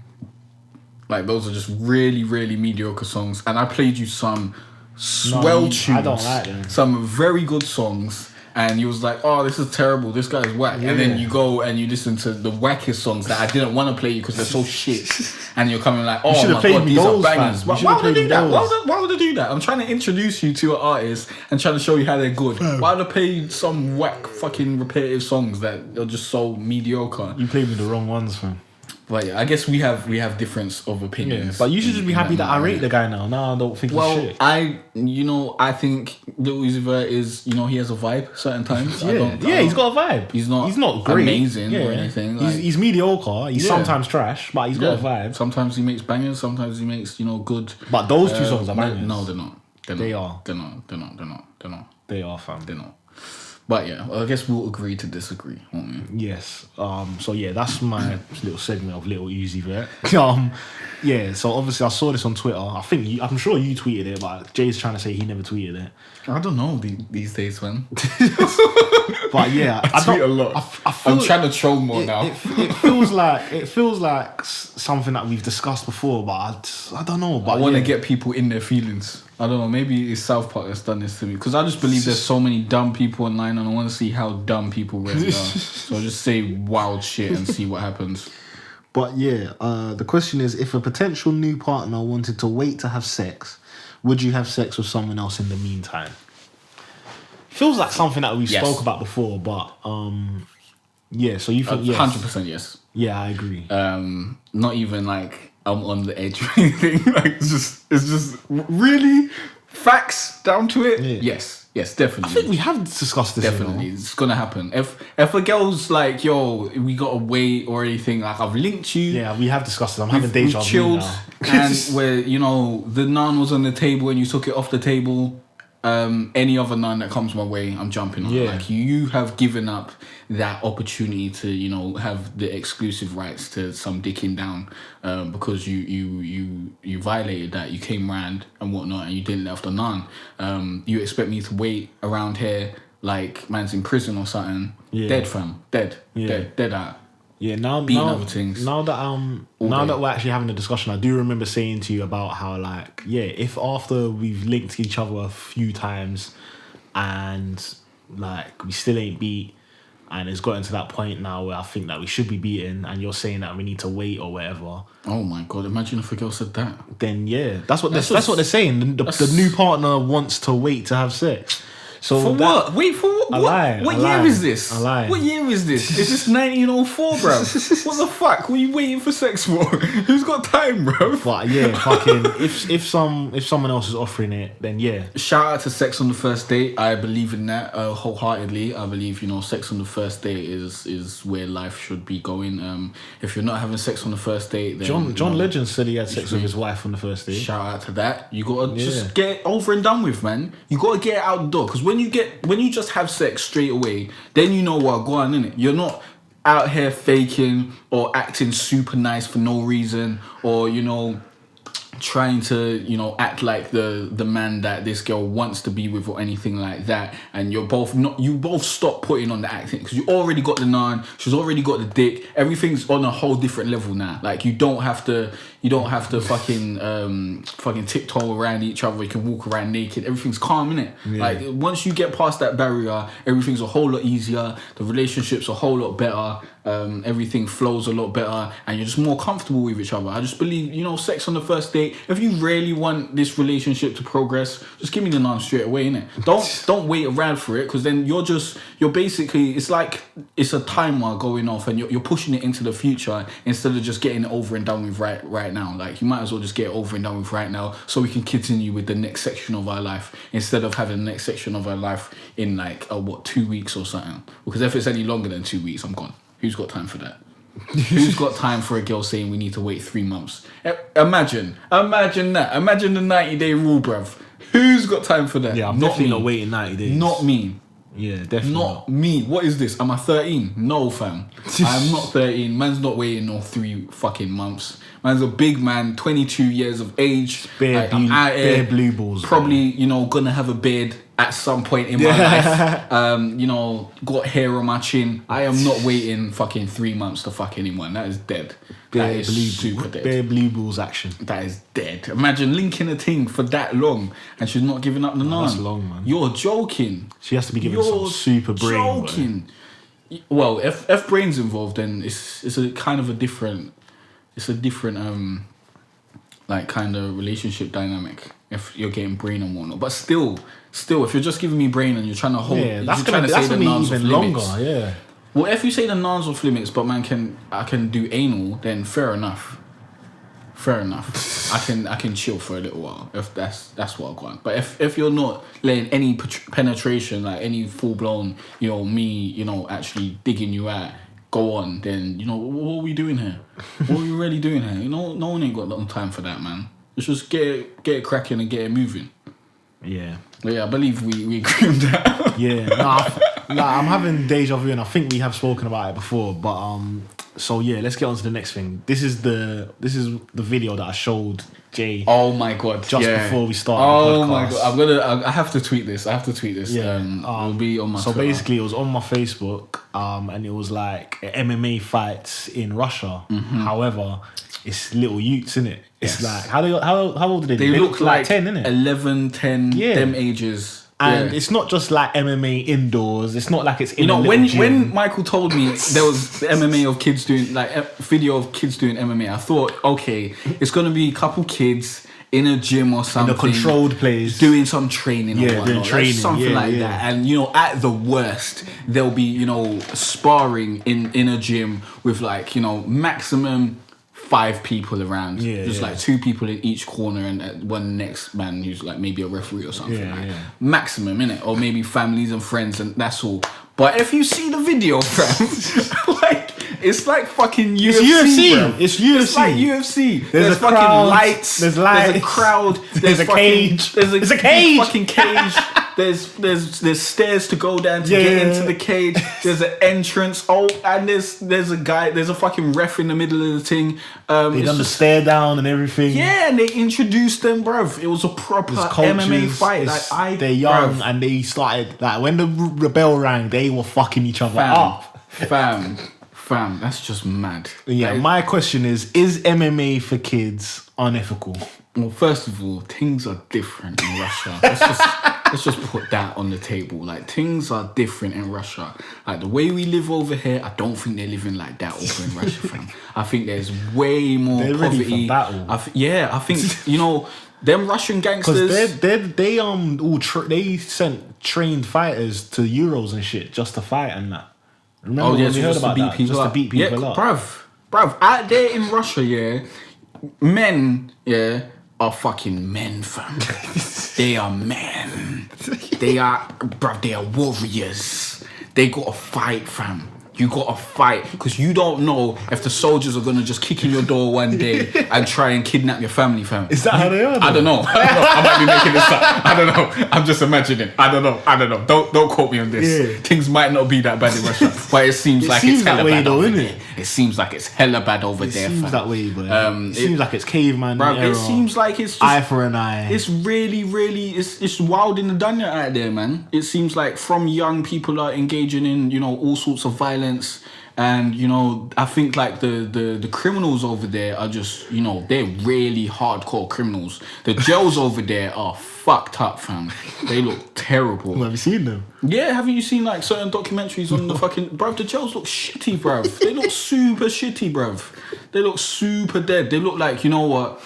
Like, those are just really, really mediocre songs. And I played you some tunes. I don't like them. Some very good songs. And you was like, oh, this is terrible. This guy's whack. Yeah. And then you go and you listen to the wackest songs that I didn't want to play you because they're so shit. And you're coming like, oh my God, these are bangers. Why would they do that? Why would they do that? I'm trying to introduce you to an artist and trying to show you how they're good. Why would I play some whack fucking repetitive songs that are just so mediocre? You played me the wrong ones, fam. But yeah, I guess we have difference of opinions. But you should just be happy that I rate the guy now. Now I don't think he's shit. I think Lil Uzi Vert is, he has a vibe certain times. He's got a vibe. He's not great, amazing or anything. Like, he's mediocre. He's sometimes trash, but he's got a vibe. Sometimes he makes bangers. Sometimes he makes good. But those two songs are bangers. No, they're not. They are. They're not. They are, fam. They're not. But yeah, I guess we'll agree to disagree, won't we? Yes. So yeah, that's my little segment of Little Uzi Vert. Yeah. So obviously I saw this on Twitter. I'm sure you tweeted it, but Jay's trying to say he never tweeted it. I don't know these days, man. But yeah, I tweet a lot. I'm trying to troll more now. It feels like something that we've discussed before, but I don't know. But I want to get people in their feelings. I don't know. Maybe it's South Park that's done this to me, because I just believe there's so many dumb people online, and I want to see how dumb people really are. So I'll just say wild shit and see what happens. But yeah, the question is, if a potential new partner wanted to wait to have sex, would you have sex with someone else in the meantime? Feels like something that we spoke about before, but yeah. So you think yes? 100% yes. Yeah, I agree. Not even like I'm on the edge or anything. Like it's just really facts down to it. Yeah. Yes, definitely. I think we have discussed this. Definitely, it's gonna happen. If a girl's like, yo, we gotta wait or anything, like I've linked you. Yeah, we have discussed it. I'm having deja vu now. And where the naan was on the table and you took it off the table. Any other naan that comes my way, I'm jumping on. Yeah. Like you have given up that opportunity to have the exclusive rights to some dicking down, because you violated that. You came round and whatnot, and you didn't let off the naan. You expect me to wait around here like man's in prison or something? Yeah. Dead, fam. Dead out. Yeah, now that we're actually having a discussion, I do remember saying to you about how, like, if after we've linked each other a few times and like we still ain't beat, and it's gotten to that point now where I think that we should be beaten, and you're saying that we need to wait or whatever. Oh my god! Imagine if a girl said that. Then that's what they're saying. The new partner wants to wait to have sex. So for what? Wait for what? What year is this? What year is this? Is this 1904, bro? What the fuck? What are you waiting for sex for? Who's got time, bro? But yeah, fucking if someone else is offering it, then yeah. Shout out to sex on the first date. I believe in that wholeheartedly. I believe sex on the first date is where life should be going. If you're not having sex on the first date, then John Legend said he had sex with his wife on the first date. Shout out to that. You gotta just get it over and done with, man. You gotta get it out the door, because when you just have sex straight away, then you know what, go on, innit? You're not out here faking or acting super nice for no reason, or trying to act like the man that this girl wants to be with or anything like that, and you both stop putting on the acting, because you already got the naan, she's already got the dick, everything's on a whole different level now. Like you don't have to fucking tiptoe around each other. You can walk around naked. Everything's calm, innit? Yeah. Like once you get past that barrier, everything's a whole lot easier. The relationship's a whole lot better. Everything flows a lot better, and you're just more comfortable with each other. I just believe, sex on the first date. If you really want this relationship to progress, just give me the naan straight away, innit? Don't wait around for it, because then you're basically, it's like it's a timer going off, and you're pushing it into the future instead of just getting it over and done with right now. Like you might as well just get it over and done with right now, so we can continue with the next section of our life, instead of having the next section of our life in 2 weeks or something. Because if it's any longer than 2 weeks, I'm gone. Who's got time for that? Who's got time for a girl saying we need to wait 3 months? Imagine that. Imagine the 90-day rule, bruv. Who's got time for that? Yeah, I'm definitely not waiting 90 days. Not me. Yeah, definitely not me. What is this? Am I 13? No, fam. I'm not 13. Man's not waiting no 3 fucking months. Man's a big man, 22 years of age. I'm out here, blue balls. Probably, gonna have a beard at some point in my life. Got hair on my chin. I am not waiting fucking 3 months to fuck anyone. That is dead. That is super dead. Bare blue balls action. That is dead. Imagine linking a thing for that long and she's not giving up the naan. That's long, man. You're joking. She has to be giving some super brain. Joking. Bro. Well, if brain's involved, then it's a kind of a different. It's a different kind of relationship dynamic if you're getting brain and whatnot. But still, if you're just giving me brain and you're trying to hold, that's gonna be even longer. Yeah. Well, if you say the non's off limits, but I can do anal, then fair enough. Fair enough. I can chill for a little while if that's what I want. But if you're not letting any penetration, like any full blown, me, actually digging you out, go on, then what are we doing here? What are we really doing here? No one ain't got no time for that, man. Let's just get it cracking and get it moving. Yeah. But yeah, I believe we agree on that. Yeah. I'm having deja vu, and I think we have spoken about it before. But so yeah, let's get on to the next thing. This is the video that I showed Jay. Oh my god! Just before we started. Oh my god! I have to tweet this. Yeah. It'll be on my. So Twitter. basically, it was on my Facebook, and it was like MMA fights in Russia. Mm-hmm. However, it's little youths, innit? It's like how old are they? They look like 10, innit? 11, 10, them ages. And it's not just like MMA indoors. It's not like it's in when Michael told me there was the MMA of kids doing video of kids doing MMA, I thought, okay, it's gonna be a couple kids in a gym or something, in a controlled place, doing some training, doing training, something that. And at the worst, they'll be sparring in a gym with maximum 5 people around, like 2 people in each corner and one next man who's like maybe a referee or something, maximum, innit? Or maybe families and friends, and that's all. But if you see the video, fam, it's like fucking UFC, bro. It's UFC. It's like UFC. There's fucking crowd, lights. There's a crowd. There's a cage. There's a cage. Fucking cage. There's stairs to go down to get into the cage. There's an entrance. Oh, and there's a guy. There's a fucking ref in the middle of the thing. They done the stare down and everything. Yeah, and they introduced them, bruv. It was a proper MMA fight. They're young and they started when the bell rang, they were fucking each other up. Fam, that's just mad. Yeah, my question is MMA for kids unethical? Well, first of all, things are different in Russia. Let's just put that on the table. Like, things are different in Russia. Like, the way we live over here, I don't think they're living like that over in Russia, fam. I think there's way more they're poverty. Ready for battle. I think them Russian gangsters. Because they sent trained fighters to Euros and shit just to fight and that. Remember when we heard about that? Just to beat people up. Bruv, out there in Russia, men, are fucking men, fam. They are men. They are warriors. They gotta fight, fam. You gotta fight because you don't know if the soldiers are gonna just kick in your door one day and try and kidnap your family, fam. Is that how they are? I don't know. I might be making this up. I don't know. I'm just imagining. I don't know. Don't quote me on this. Yeah. Things might not be that bad in Russia, but it seems like it's hella bad over there. It seems like it's hella bad over there. It seems that way, but it seems like it's caveman era. It seems like it's just eye for an eye. It's really, really, it's wild in the dunya out there, man. It seems like from young people are engaging in all sorts of violence. And I think like the criminals over there are just they're really hardcore criminals. The jails over there are fucked up, fam. They look terrible. Well, have you seen them? Yeah, haven't you seen like certain documentaries on the fucking bruv? The jails look shitty, bruv. They look super shitty, bruv. They look super dead. They look like what.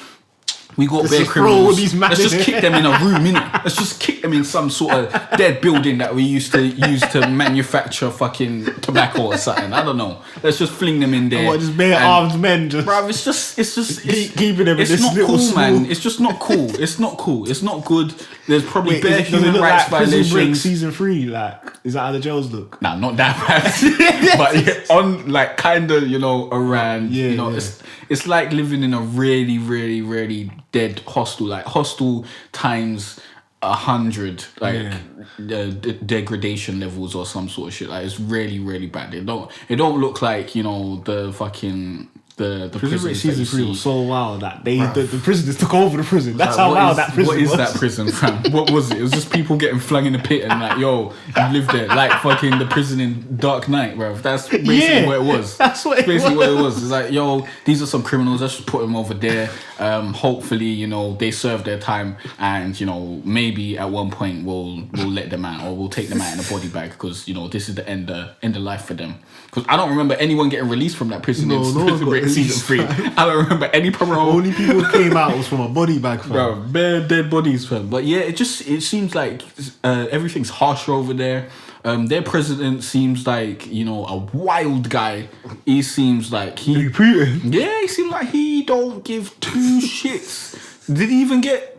We got bare criminals. Let's just kick them in a room, innit? Let's just kick them in some sort of dead building that we used to use to manufacture fucking tobacco or something. I don't know. Let's just fling them in there. Just bare armed men, bruv, it's just keeping them in this not little cool, small. man. It's just not cool. It's not cool. It's not good. There's probably bare human rights violations. Prison Break season 3, is that how the jails look? Nah, not that bad. But on like kinda, around. It's like living in a really, really, really dead hostel, like hostel times 100, like degradation levels or some sort of shit. Like it's really, really bad. It don't look like the fucking the Prison Break season 3 was so wild that the prisoners took over the prison. That's how wild that prison was. What is that prison, fam? What was it? It was just people getting flung in the pit and like, yo, you live there. Like fucking the prison in Dark Knight, bro. That's basically what it was. That's what it basically was. What it was. It's like, yo, these are some criminals. Let's just put them over there. Hopefully, they serve their time and, maybe at one point we'll let them out or we'll take them out in a body bag because, this is the end of life for them. Because I don't remember anyone getting released from that prison in Prison Break season 3. I don't remember any parole. Only people who came out was from a body bag, fam. Bro, bare dead bodies, fam. But yeah, it seems like everything's harsher over there. Their president seems like, you know, a wild guy. He seems like he seems like he don't give two shits.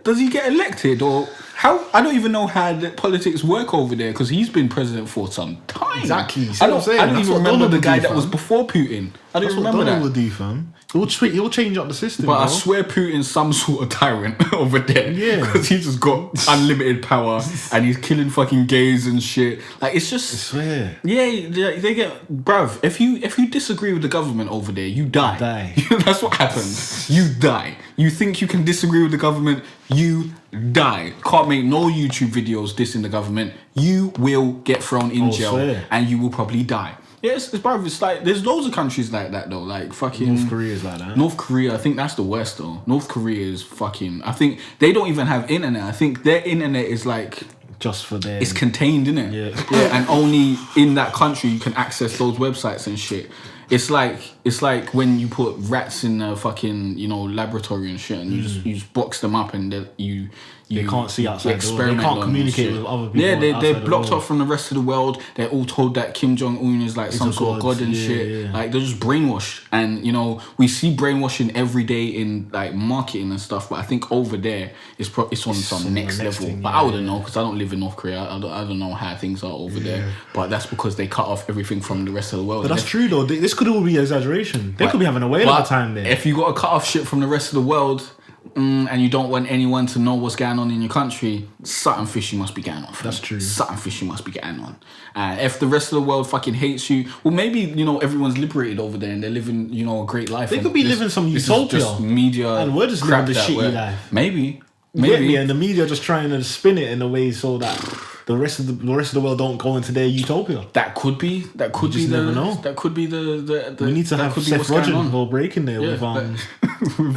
Does he get elected or how? I don't even know how the politics work over there because he's been president for some time. Exactly. I don't even remember the guy that was before Putin. I don't remember that. Would do, fam. He'll change up the system. But bro. I swear Putin's some sort of tyrant over there. Yeah. Because he's just got unlimited power and he's killing fucking gays and shit. Like, it's just... I swear. Yeah, they get... Bruv, if you disagree with the government over there, you die. That's what happens. You die. You think you can disagree with the government, you die. Can't make no YouTube videos dissing the government. You will get thrown in jail and you will probably die. Yeah, it's like there's loads of countries like that though. Like fucking North Korea is like that. North Korea, I think that's the worst though. North Korea is fucking. I think they don't even have internet. I think their internet is like just for them. It's contained, innit? Yeah, and only in that country you can access those websites and shit. It's like when you put rats in a fucking, you know, laboratory and shit, and you just box them up and they can't see outside the world. They can't communicate with other people. Yeah, they're blocked off from the rest of the world. They're all told that Kim Jong-un is like some sort of god and shit. Yeah. Like, they're just brainwashed. And, you know, we see brainwashing every day in, like, marketing and stuff. But I think over there, it's on some next level. Thing, but I wouldn't know because I don't live in North Korea. I don't know how things are over there. But that's because they cut off everything from the rest of the world. But that's true, though. This could all be exaggeration. They could be having a whale of a time there. If you got to cut off shit from the rest of the world... and you don't want anyone to know what's going on in your country, something fishy must be going on. That's true. Something fishy must be going on. If the rest of the world fucking hates you, well, maybe, you know, everyone's liberated over there and they're living, you know, a great life. They could be living some utopia. Just media, and we're just living the shitty life. Maybe. And the media just trying to spin it in a way so that the rest of the world don't go into their utopia. That could be. That could be the. We need to have Seth Rogen go break in there with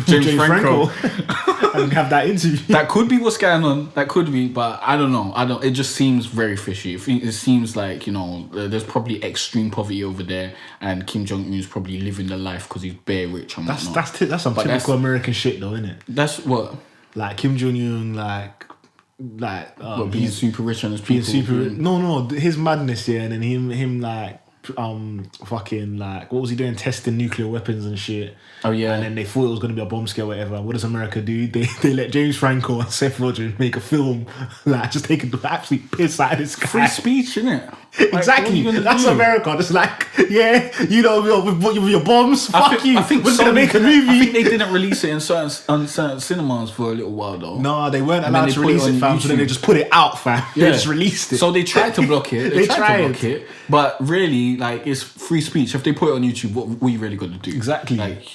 James Franco and have that interview. That could be what's going on. That could be, but I don't know. It just seems very fishy. It seems like, you know, there's probably extreme poverty over there, and Kim Jong-un is probably living the life because he's bare rich and whatnot. That's some typical American shit, though, isn't it? That's what. Like Kim Jong-un, being super rich on his people. No, his madness, yeah, and then him like fucking like, what was he doing? Testing nuclear weapons and shit. Oh yeah. And then they thought it was gonna be a bomb scare or whatever. What does America do? They let James Franco and Seth Rogen make a film, like, just taking the absolute piss out of this guy. Free speech, innit? Like, exactly. That's America. Just like, yeah, you know, with your bombs. I think we're gonna make a movie. I think they didn't release it in certain cinemas for a little while though. No, they weren't allowed to release it, fam. So then they just put it out, fam. They just released it. So they tried to block it. They tried to block it, but really, like, it's free speech. If they put it on YouTube, what are you really gonna do? Exactly. Like,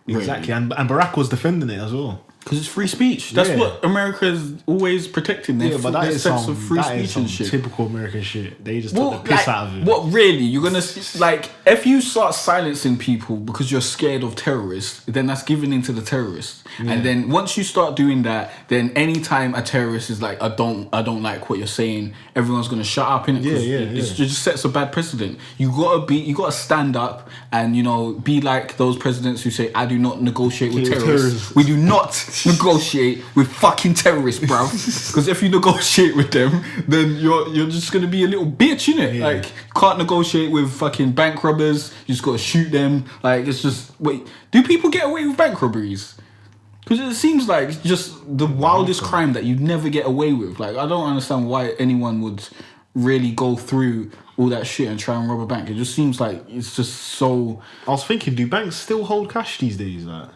exactly. And Barack was defending it as well. Because it's free speech. That's what America is always protecting. But that is some free speech and shit. Typical American shit. They just took the piss out of it. What really? You're gonna like, if you start silencing people because you're scared of terrorists, then that's giving in to the terrorists. Yeah. And then once you start doing that, then anytime a terrorist is like, I don't like what you're saying, everyone's gonna shut up, innit? It just sets a bad precedent. You gotta stand up and, you know, be like those presidents who say, I do not negotiate with terrorists. We do not negotiate with fucking terrorists, bro. Because if you negotiate with them, then you're just gonna be a little bitch, innit? Yeah. Like, you can't negotiate with fucking bank robbers. You just gotta shoot them. Like, it's just, wait, do people get away with bank robberies? Because it seems like it's just the wildest crime that you'd never get away with. Like, I don't understand why anyone would really go through all that shit and try and rob a bank. It just seems like it's just so... I was thinking, do banks still hold cash these days? Like?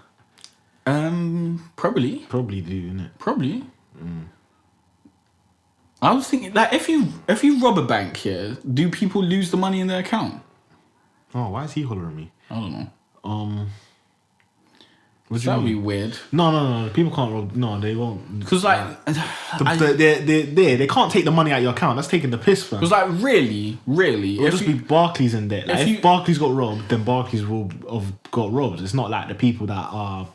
Probably. Probably do, innit? Probably. I was thinking, like, if you rob a bank here, do people lose the money in their account? Oh, why is he hollering at me? I don't know. That'd be weird. No. People can't rob. No, they won't. Because like, they can't take the money out of your account. That's taking the piss, fam. Because like, really, it'll just be Barclays in debt. Like, if Barclays got robbed, then Barclays will have got robbed. It's not like the people that are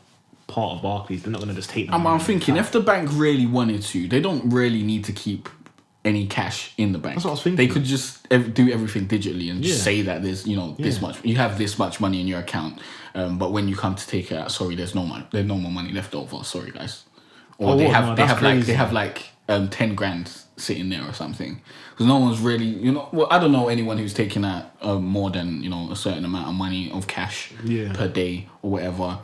part of Barclays, they're not gonna just take the money. I'm thinking, if the bank really wanted to, they don't really need to keep any cash in the bank. That's what I was thinking. They could just do everything digitally and just say that there's, you know, this much, you have this much money in your account, but when you come to take it out, sorry, there's no more money left over. Sorry, guys. Or they have 10 grand sitting there or something. Because no one's really, you know, well, I don't know anyone who's taking out more than, you know, a certain amount of money of cash per day or whatever.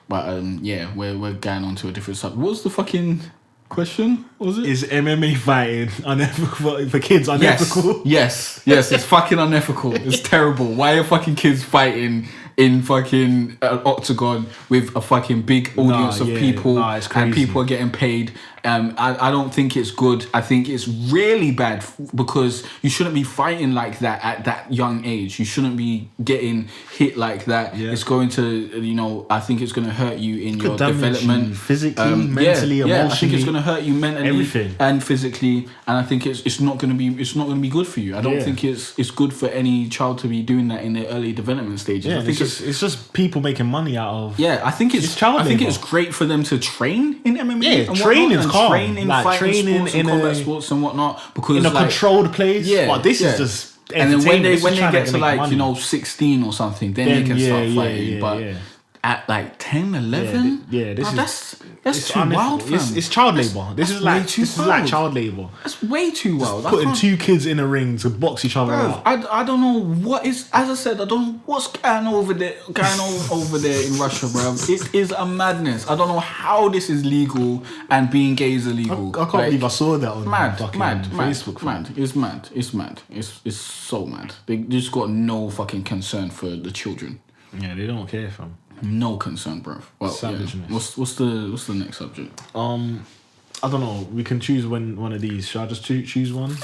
But yeah, we're going on to a different subject. What was the fucking question? What was it? Is MMA fighting unethical for kids? Unethical? Yes, it's fucking unethical. It's terrible. Why are fucking kids fighting in fucking octagon with a fucking big audience of people, it's crazy. And people are getting paid? I don't think it's good. I think it's really bad because you shouldn't be fighting like that at that young age. You shouldn't be getting hit like that. Yeah. It's going to, you know, I think it's going to hurt you in your development. You physically, mentally, emotionally. I think it's going to hurt you mentally, everything, and physically. And I think it's not going to be good for you. I don't think it's good for any child to be doing that in their early development stages. Yeah, I think it's just people making money out of. Yeah, I think it's child labor. I think it's great for them to train in MMA. Yeah, training is calm. Train in fighting sports and combat sports and whatnot, because in a controlled place. Yeah, but this is just. And then when they get to like money. You know 16 or something, then they can start fighting. But at like 10, 11, that's too wild. It's child labor. This is like child labor. That's way too wild. Putting two kids in a ring to box each other out. I don't know what is. As I said, I don't know what's going on over there in Russia, bro. It is a madness. I don't know how this is legal and being gay is illegal. I can't believe I saw that on Facebook. It's mad. It's so mad. They just got no fucking concern for the children. Yeah, they don't care, fam. No concern, bro. Well, savageness. What's the next subject? I don't know. We can choose one of these. Should I just choose one?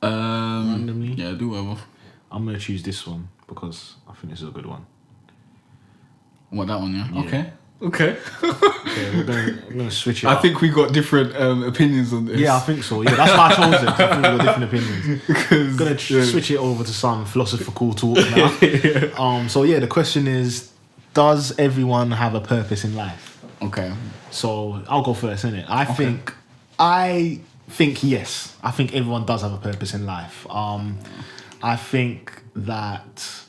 Randomly? Yeah, do whatever. I'm gonna choose this one because I think this is a good one. What, that one? Yeah. Okay. Okay, we're gonna switch it. I think we got different opinions on this. Yeah, I think so. Yeah, that's why I chose it. I think we got different opinions. We're gonna switch it over to some philosophical talk now. So yeah, the question is, does everyone have a purpose in life? Okay. So I'll go first, innit? I think yes. I think everyone does have a purpose in life. I think that.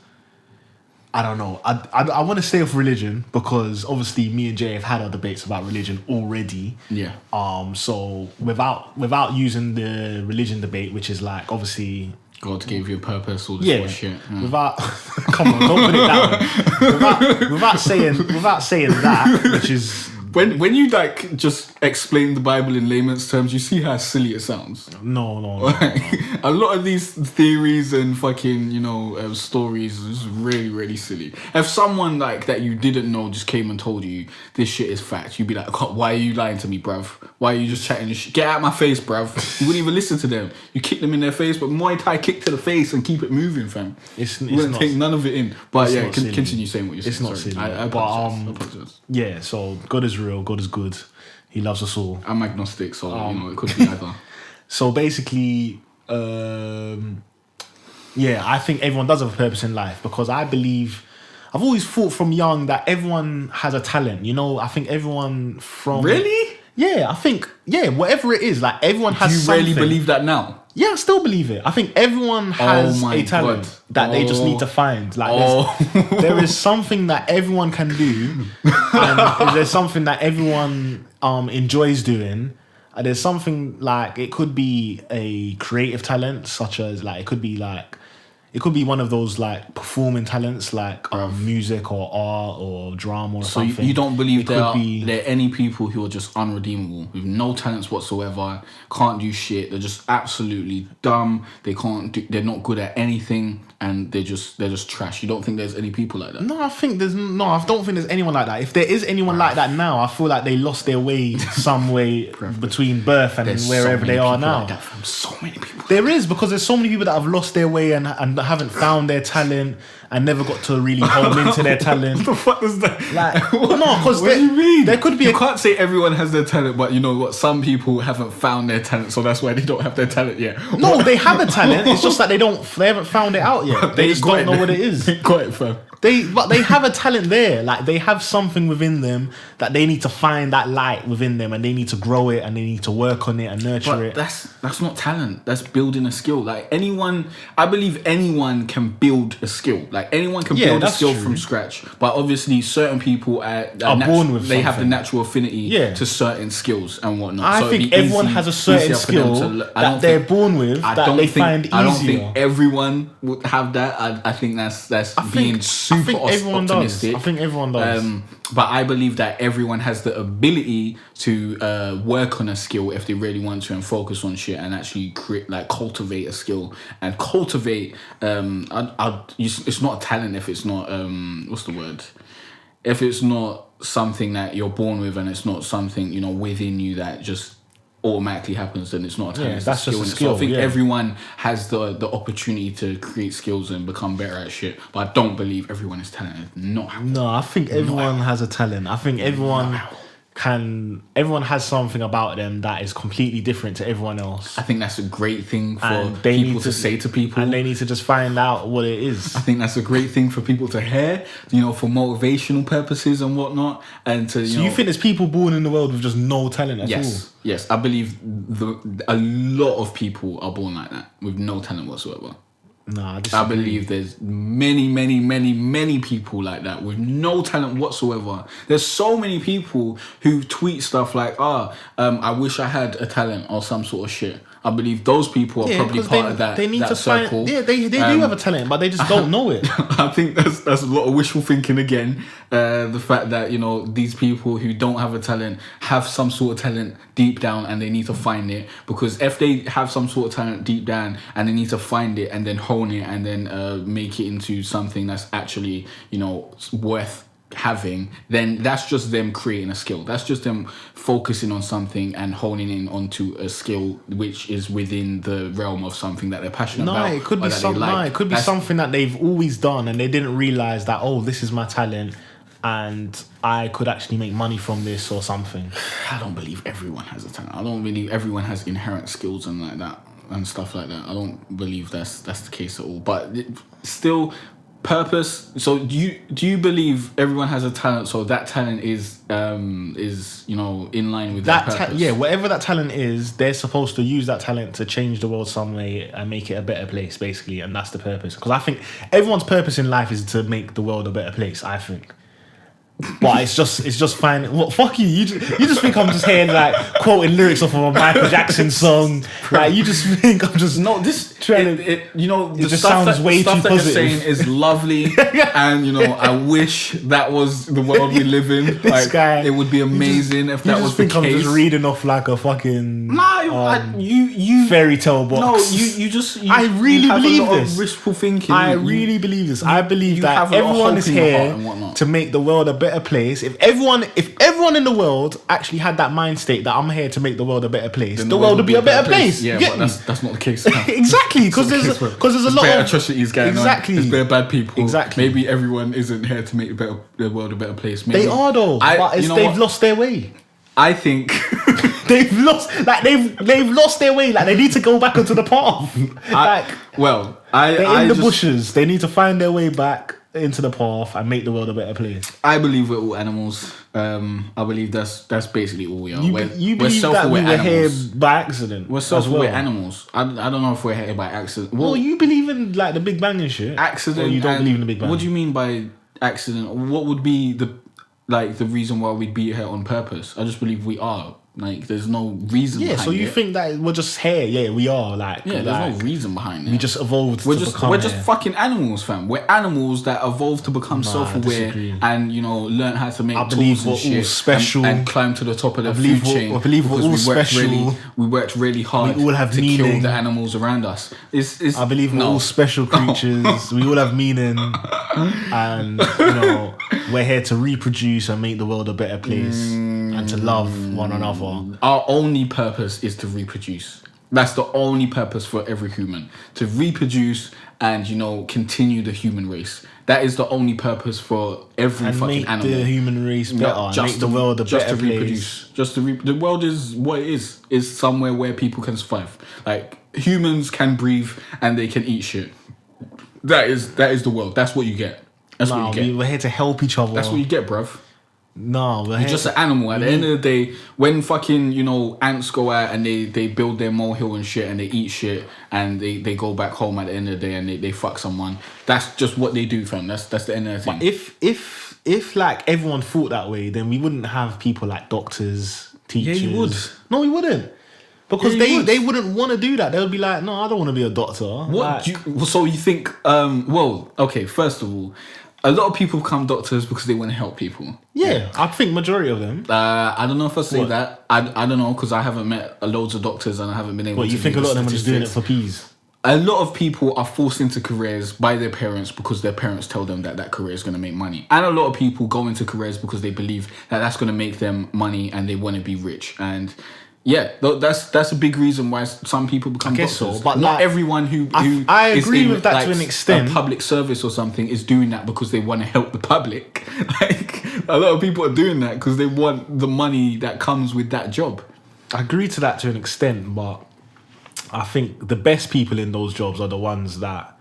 I don't know. I want to stay off religion because obviously me and Jay have had our debates about religion already. Yeah. So without using the religion debate, which is like obviously God gave you a purpose, all this sort of shit. Yeah. Without come on, don't put it that way. Without saying that, which is. When you like just explain the Bible in layman's terms, you see how silly it sounds. No. A lot of these theories and fucking stories is really, really silly. If someone like that you didn't know just came and told you this shit is fact, you'd be like, God, why are you lying to me, bruv? Why are you just chatting this shit? Get out of my face, bruv. You wouldn't even listen to them. You kick them in their face, but Muay Thai kick to the face and keep it moving, fam. You wouldn't take none of it in. But yeah, continue saying what you're saying. It's not silly. I apologize. Yeah, so God is real, God is good, He loves us all. I'm agnostic, so it could be either. So basically, I think everyone does have a purpose in life because I've always thought from young that everyone has a talent. I think everyone from really. Yeah, I think whatever it is, like everyone has. Do you something. really believe that now? Yeah, I still believe it. I think everyone has a talent that they just need to find. Like, there is something that everyone can do, and there's something that everyone enjoys doing. And there's something like it could be a creative talent, such as like it could be one of those like performing talents, like music or art or drama or something. So you don't believe there are any people who are just unredeemable with no talents whatsoever, can't do shit. They're just absolutely dumb. They're not good at anything, and they're just trash. You don't think there's any people like that? No, I don't think there's anyone like that. If there is anyone like that now, I feel like they lost their way some way between birth and wherever they are now. Like that, from so many people. There is, because there's so many people that have lost their way and haven't found their talent and never got to really home into their talent. What the fuck is that? Like, no, because what do you mean? There could be. You can't say everyone has their talent, but you know what? Some people haven't found their talent, so that's why they don't have their talent yet. No, they have a talent. It's just that they haven't found it out yet. They just don't know what it is. Got it, fam. But they have a talent there. Like, they have something within them that they need to find that light within them, and they need to grow it, and they need to work on it and nurture it. That's not talent. That's building a skill. Like, I believe anyone can build a skill. Like, anyone can build a skill from scratch. But obviously, certain people are born with they have the natural affinity to certain skills and whatnot. I think everyone has a certain skill that they're born with that they find easier. I don't think everyone would have that. I think that's being super optimistic. I think everyone does. But I believe that everyone has the ability to work on a skill if they really want to, and focus on shit and actually cultivate a skill and cultivate. It's not a talent if it's not what's the word? If it's not something that you're born with, and it's not something within you that just automatically happens, then it's not a talent. Yeah, that's just a skill. So I think everyone has the opportunity to create skills and become better at shit. But I don't believe everyone is talented. No, I think everyone has a talent. I think everyone has something about them that is completely different to everyone else. I think that's a great thing for people to say to people. And they need to just find out what it is. I think that's a great thing for people to hear, for motivational purposes and whatnot. And to, So you think there's people born in the world with just no talent at all? Yes. I believe a lot of people are born like that, with no talent whatsoever. Nah, I believe there's many people like that with no talent whatsoever. There's so many people who tweet stuff like, I wish I had a talent or some sort of shit. I believe those people are probably part of that. They need that circle. They do have a talent, but they just don't know it. I think that's a lot of wishful thinking again. The fact that these people who don't have a talent have some sort of talent deep down, and they need to find it. Because if they have some sort of talent deep down and they need to find it and then hone it and then make it into something that's actually worth having, then that's just them creating a skill. That's just them focusing on something and honing in onto a skill which is within the realm of something that they're passionate about. It could be something that they've always done, and they didn't realize that, this is my talent and I could actually make money from this or something. I don't believe everyone has a talent. I don't believe everyone has inherent skills and like that and stuff like that. I don't believe that's the case at all. But still, purpose. So do you believe everyone has a talent? So that talent is in line with that purpose. Whatever that talent is, they're supposed to use that talent to change the world some way and make it a better place, basically. And that's the purpose. Because I think everyone's purpose in life is to make the world a better place, I think. But it's just fine. What, fuck you? You just think I'm just hearing quoting lyrics off of a Michael Jackson song. You just think I'm just trying to. It just sounds way too positive. Stuff that you're saying is lovely, and I wish that was the world we live in. This guy, it would be amazing if that was the case. I'm just reading off a fucking you fairy tale box. No, you I really believe this. Wishful thinking. I really believe this. I believe that everyone is here to make the world a better place. If everyone in the world actually had that mind state that I'm here to make the world a better place, then the world would be a better place. Yeah, but that's not the case. Exactly, because there's a lot of atrocities going on. There's bare bad people. Exactly. Maybe everyone isn't here to make the world a better place. Maybe. They are though, but they've lost their way. I think they've lost their way. They need to go back onto the path. They're in the bushes. They need to find their way back into the path and make the world a better place. I believe we're all animals. I believe that's basically all we are. You believe that we were here by accident? We're self-aware animals. I don't know if we're here by accident. Well, you believe in the Big Bang and shit. Accident. Or you don't believe in the Big Bang? What do you mean by accident? What would be the reason why we'd be here on purpose? I just believe we are. There's no reason behind it. So you think that we're just here? Yeah, we are. There's no reason behind it. We just evolved to become We're just fucking animals, fam. We're animals that evolved to become self-aware and, learn how to make tools and shit. Special. And climb to the top of the food chain. I believe we're all special. We worked really hard we all have to meaning. kill the animals around us. I believe we're all special creatures. We all have meaning. And, we're here to reproduce and make the world a better place and to love one another. Our only purpose is to reproduce. That's the only purpose for every human. To reproduce and, continue the human race. That is the only purpose for every fucking animal. Make the human race better. Make the world a better place. The world is what it is. Is somewhere where people can survive. Humans can breathe and they can eat shit. That is the world. That's what you get. That's what you get. We're here to help each other. That's what you get, bruv. No, you're just an animal. At the end of the day, when fucking, you know, ants go out and they build their molehill and shit and they eat shit and they go back home at the end of the day and they fuck someone, that's just what they do, fam. That's the end of the thing. But if like everyone thought that way, then we wouldn't have people like doctors, teachers. Yeah, you would. No, we wouldn't. Because they wouldn't want to do that. They would be like, no, I don't want to be a doctor. What? So you think? Well, okay. First of all, a lot of people become doctors because they want to help people. Yeah, I think majority of them. I don't know if I say that. I don't know because I haven't met loads of doctors and I haven't been able. But you think a lot of them are just doing it for peas? A lot of people are forced into careers by their parents because their parents tell them that career is going to make money. And a lot of people go into careers because they believe that that's going to make them money and they want to be rich. And yeah, that's a big reason why some people become doctors. So, but not like, everyone who I agree with that to an extent. A public service or something is doing that because they want to help the public. Like a lot of people are doing that because they want the money that comes with that job. I agree to that to an extent, but I think the best people in those jobs are the ones that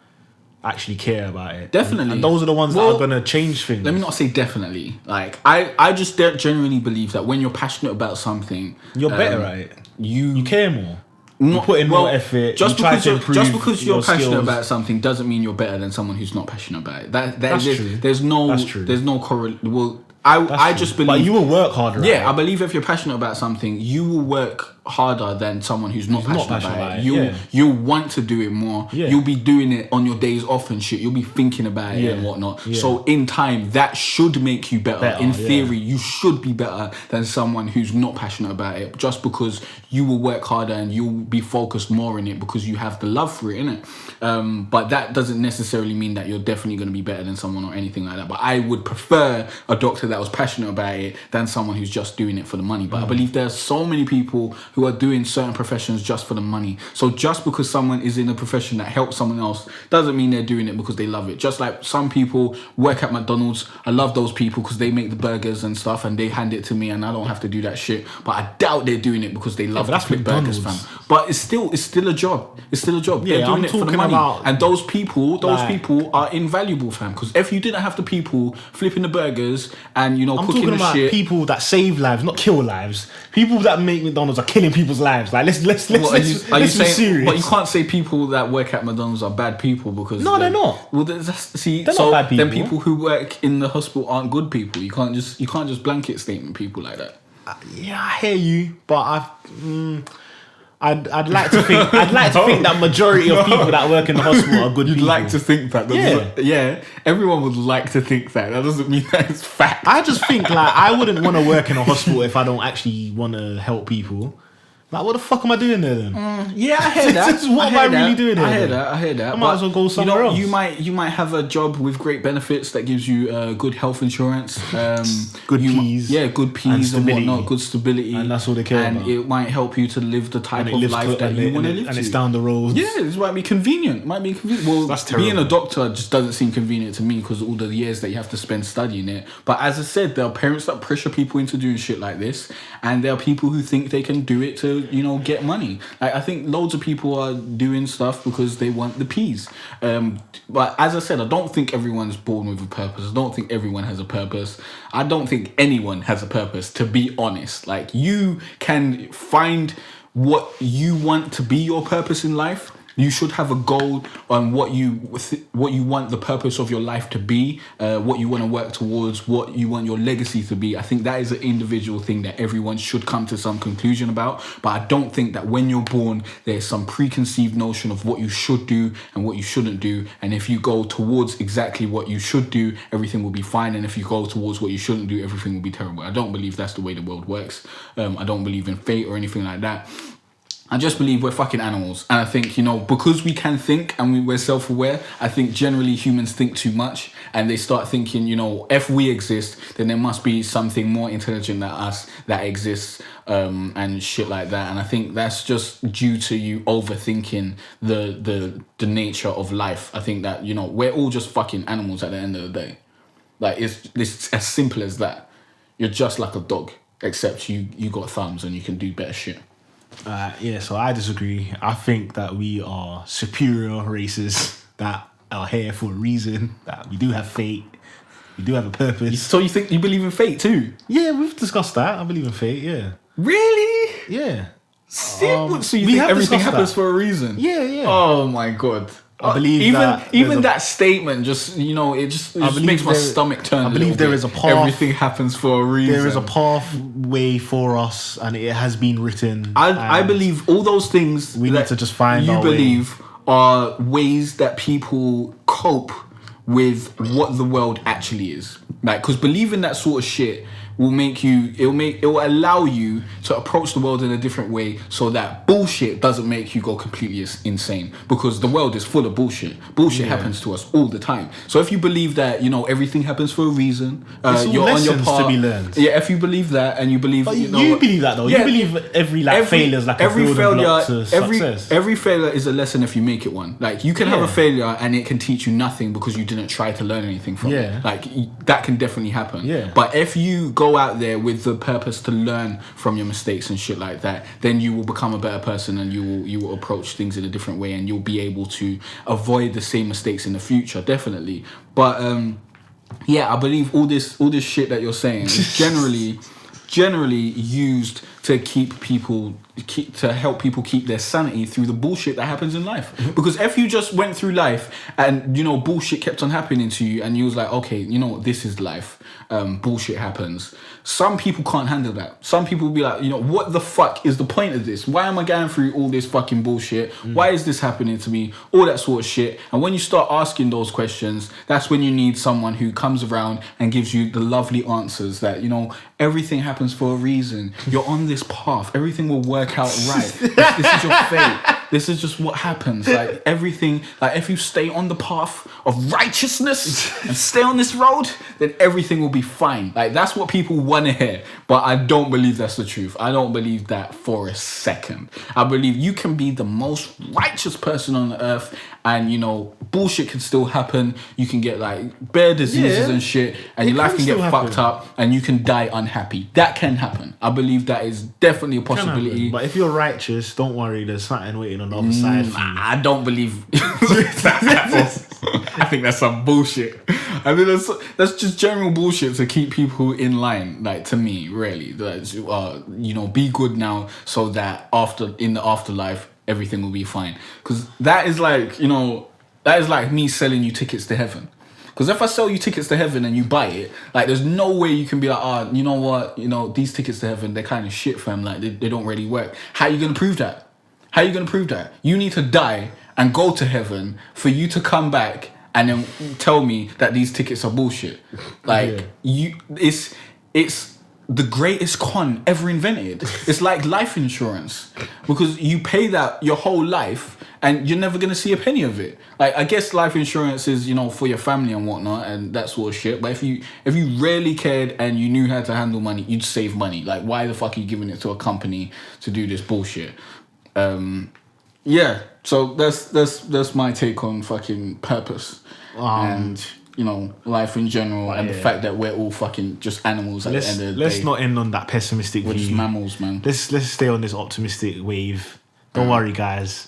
actually care about it. Definitely. And those are the ones that are going to change things. Let me not say definitely. Like, I just genuinely believe that when you're passionate about something... You're better at it. You care more. You put in more effort. Just because you're passionate skills. About something doesn't mean you're better than someone who's not passionate about it. That's true. There's no correlation. Well, I just believe... But you will work harder. Yeah, I believe if you're passionate about something, you will work harder than someone who's not passionate about it. You'll want to do it more. Yeah. You'll be doing it on your days off and shit. You'll be thinking about it and whatnot. Yeah. So in time, that should make you better. In theory, you should be better than someone who's not passionate about it, just because you will work harder and you'll be focused more in it because you have the love for it, innit? But that doesn't necessarily mean that you're definitely going to be better than someone or anything like that. But I would prefer a doctor that was passionate about it than someone who's just doing it for the money. But I believe there's so many people who are doing certain professions just for the money. So just because someone is in a profession that helps someone else doesn't mean they're doing it because they love it. Just like some people work at McDonald's. I love those people because they make the burgers and stuff and they hand it to me and I don't have to do that shit. But I doubt they're doing it because they love to flip burgers, fam. But it's still a job. It's still a job. Yeah, they're doing it for the money. And those people are invaluable, fam. Because if you didn't have the people flipping the burgers and, you know, cooking the shit. I'm talking about people that save lives, not kill lives. People that make McDonald's are killing people's lives. Like let's be serious. But you can't say people that work at McDonald's are bad people because they're not. Well, they're not bad people. Then people who work in the hospital aren't good people. You can't just blanket statement people like that. Yeah, I hear you, but I'd like to think that majority of people that work in the hospital are good people. You'd like to think that. Yeah. Everyone would like to think that. That doesn't mean that it's fact. I just think like I wouldn't want to work in a hospital if I don't actually want to help people. Like, what the fuck am I doing there then? Yeah, I hear that. What am I really doing there? I hear that. I might as well go somewhere else. You might have a job with great benefits that gives you good health insurance. Good peas. Good peas and whatnot. Good stability. And that's all they care about. And it might help you to live the type of life that you want to live. And it's down the road. Yeah, it might be convenient. Well, that's terrible. Being a doctor just doesn't seem convenient to me because all the years that you have to spend studying it. But as I said, there are parents that pressure people into doing shit like this. And there are people who think they can do it to, you know, get money. Like, I think loads of people are doing stuff because they want the peas. But as I said, I don't think everyone's born with a purpose. I don't think everyone has a purpose. I don't think anyone has a purpose, to be honest. Like, you can find what you want to be your purpose in life. You should have a goal on what you want the purpose of your life to be, what you want to work towards, what you want your legacy to be. I think that is an individual thing that everyone should come to some conclusion about. But I don't think that when you're born, there's some preconceived notion of what you should do and what you shouldn't do. And if you go towards exactly what you should do, everything will be fine. And if you go towards what you shouldn't do, everything will be terrible. I don't believe that's the way the world works. I don't believe in fate or anything like that. I just believe we're fucking animals. And I think, you know, because we can think and we're self-aware, I think generally humans think too much and they start thinking, you know, if we exist, then there must be something more intelligent than us that exists and shit like that. And I think that's just due to you overthinking the nature of life. I think that, you know, we're all just fucking animals at the end of the day. Like, it's as simple as that. You're just like a dog, except you got thumbs and you can do better shit. So I disagree. I think that we are superior races that are here for a reason. That we do have fate. We do have a purpose. So you think you believe in fate too? Yeah, we've discussed that. I believe in fate. Yeah. Really? Yeah. So you think everything happens for a reason? Yeah. Oh my God. I believe even that statement just makes my stomach turn. I believe there is a path. Everything happens for a reason. There is a pathway for us, and it has been written. I believe all those things. We need to just find. You believe are ways that people cope with what the world actually is. Like, because believing that sort of shit will it will allow you to approach the world in a different way, so that bullshit doesn't make you go completely insane, because the world is full of bullshit. Bullshit happens to us all the time. So if you believe that, everything happens for a reason, you're on your path to be learned. Yeah, if you believe that, and you believe, you believe that though. Yeah, you believe every failure is like a building block to success. Every failure is a lesson if you make it one. Like, you can have a failure and it can teach you nothing because you didn't try to learn anything from it. Like, that can definitely happen. Yeah. But if you go out there with the purpose to learn from your mistakes and shit like that, then you will become a better person, and you will approach things in a different way, and you'll be able to avoid the same mistakes in the future, definitely. But I believe all this shit that you're saying is generally used to to help people keep their sanity through the bullshit that happens in life. Because if you just went through life and bullshit kept on happening to you, and you was like, okay, this is life, bullshit happens, some people can't handle that. Some people will be like, what the fuck is the point of this? Why am I going through all this fucking bullshit? Why is this happening to me? All that sort of shit. And when you start asking those questions, that's when you need someone who comes around and gives you the lovely answers that, everything happens for a reason. You're on this path. Everything will work out right. This is your fate. This is just what happens. Like, everything, like, if you stay on the path of righteousness and stay on this road, then everything will be fine. Like, that's what people want to hear. But I don't believe that's the truth. I don't believe that for a second. I believe you can be the most righteous person on the earth, and bullshit can still happen. You can get like bare diseases and shit, and your life can get fucked up, and you can die unhappy. That can happen. I believe that is definitely a possibility. But if you're righteous, don't worry, there's something waiting on the other side for you. I don't believe I think that's some bullshit. I mean, that's just general bullshit to keep people in line. Like, to me, really, be good now, so that in the afterlife everything will be fine. Because that is like me selling you tickets to heaven. Because if I sell you tickets to heaven and you buy it, like, there's no way you can be like, you know what, these tickets to heaven, they're kind of shit, fam. Like, they don't really work. How are you gonna prove that? You need to die and go to heaven for you to come back and then tell me that these tickets are bullshit. Like, it's the greatest con ever invented. It's like life insurance, because you pay that your whole life and you're never gonna see a penny of it. Like, I guess life insurance is, for your family and whatnot and that sort of shit. But if you really cared and you knew how to handle money, you'd save money. Like, why the fuck are you giving it to a company to do this bullshit? So that's my take on fucking purpose and life in general, and the fact that we're all fucking just animals at the end of the day. Let's not end on that pessimistic view. We're just mammals, man. Let's stay on this optimistic wave. Don't worry, guys.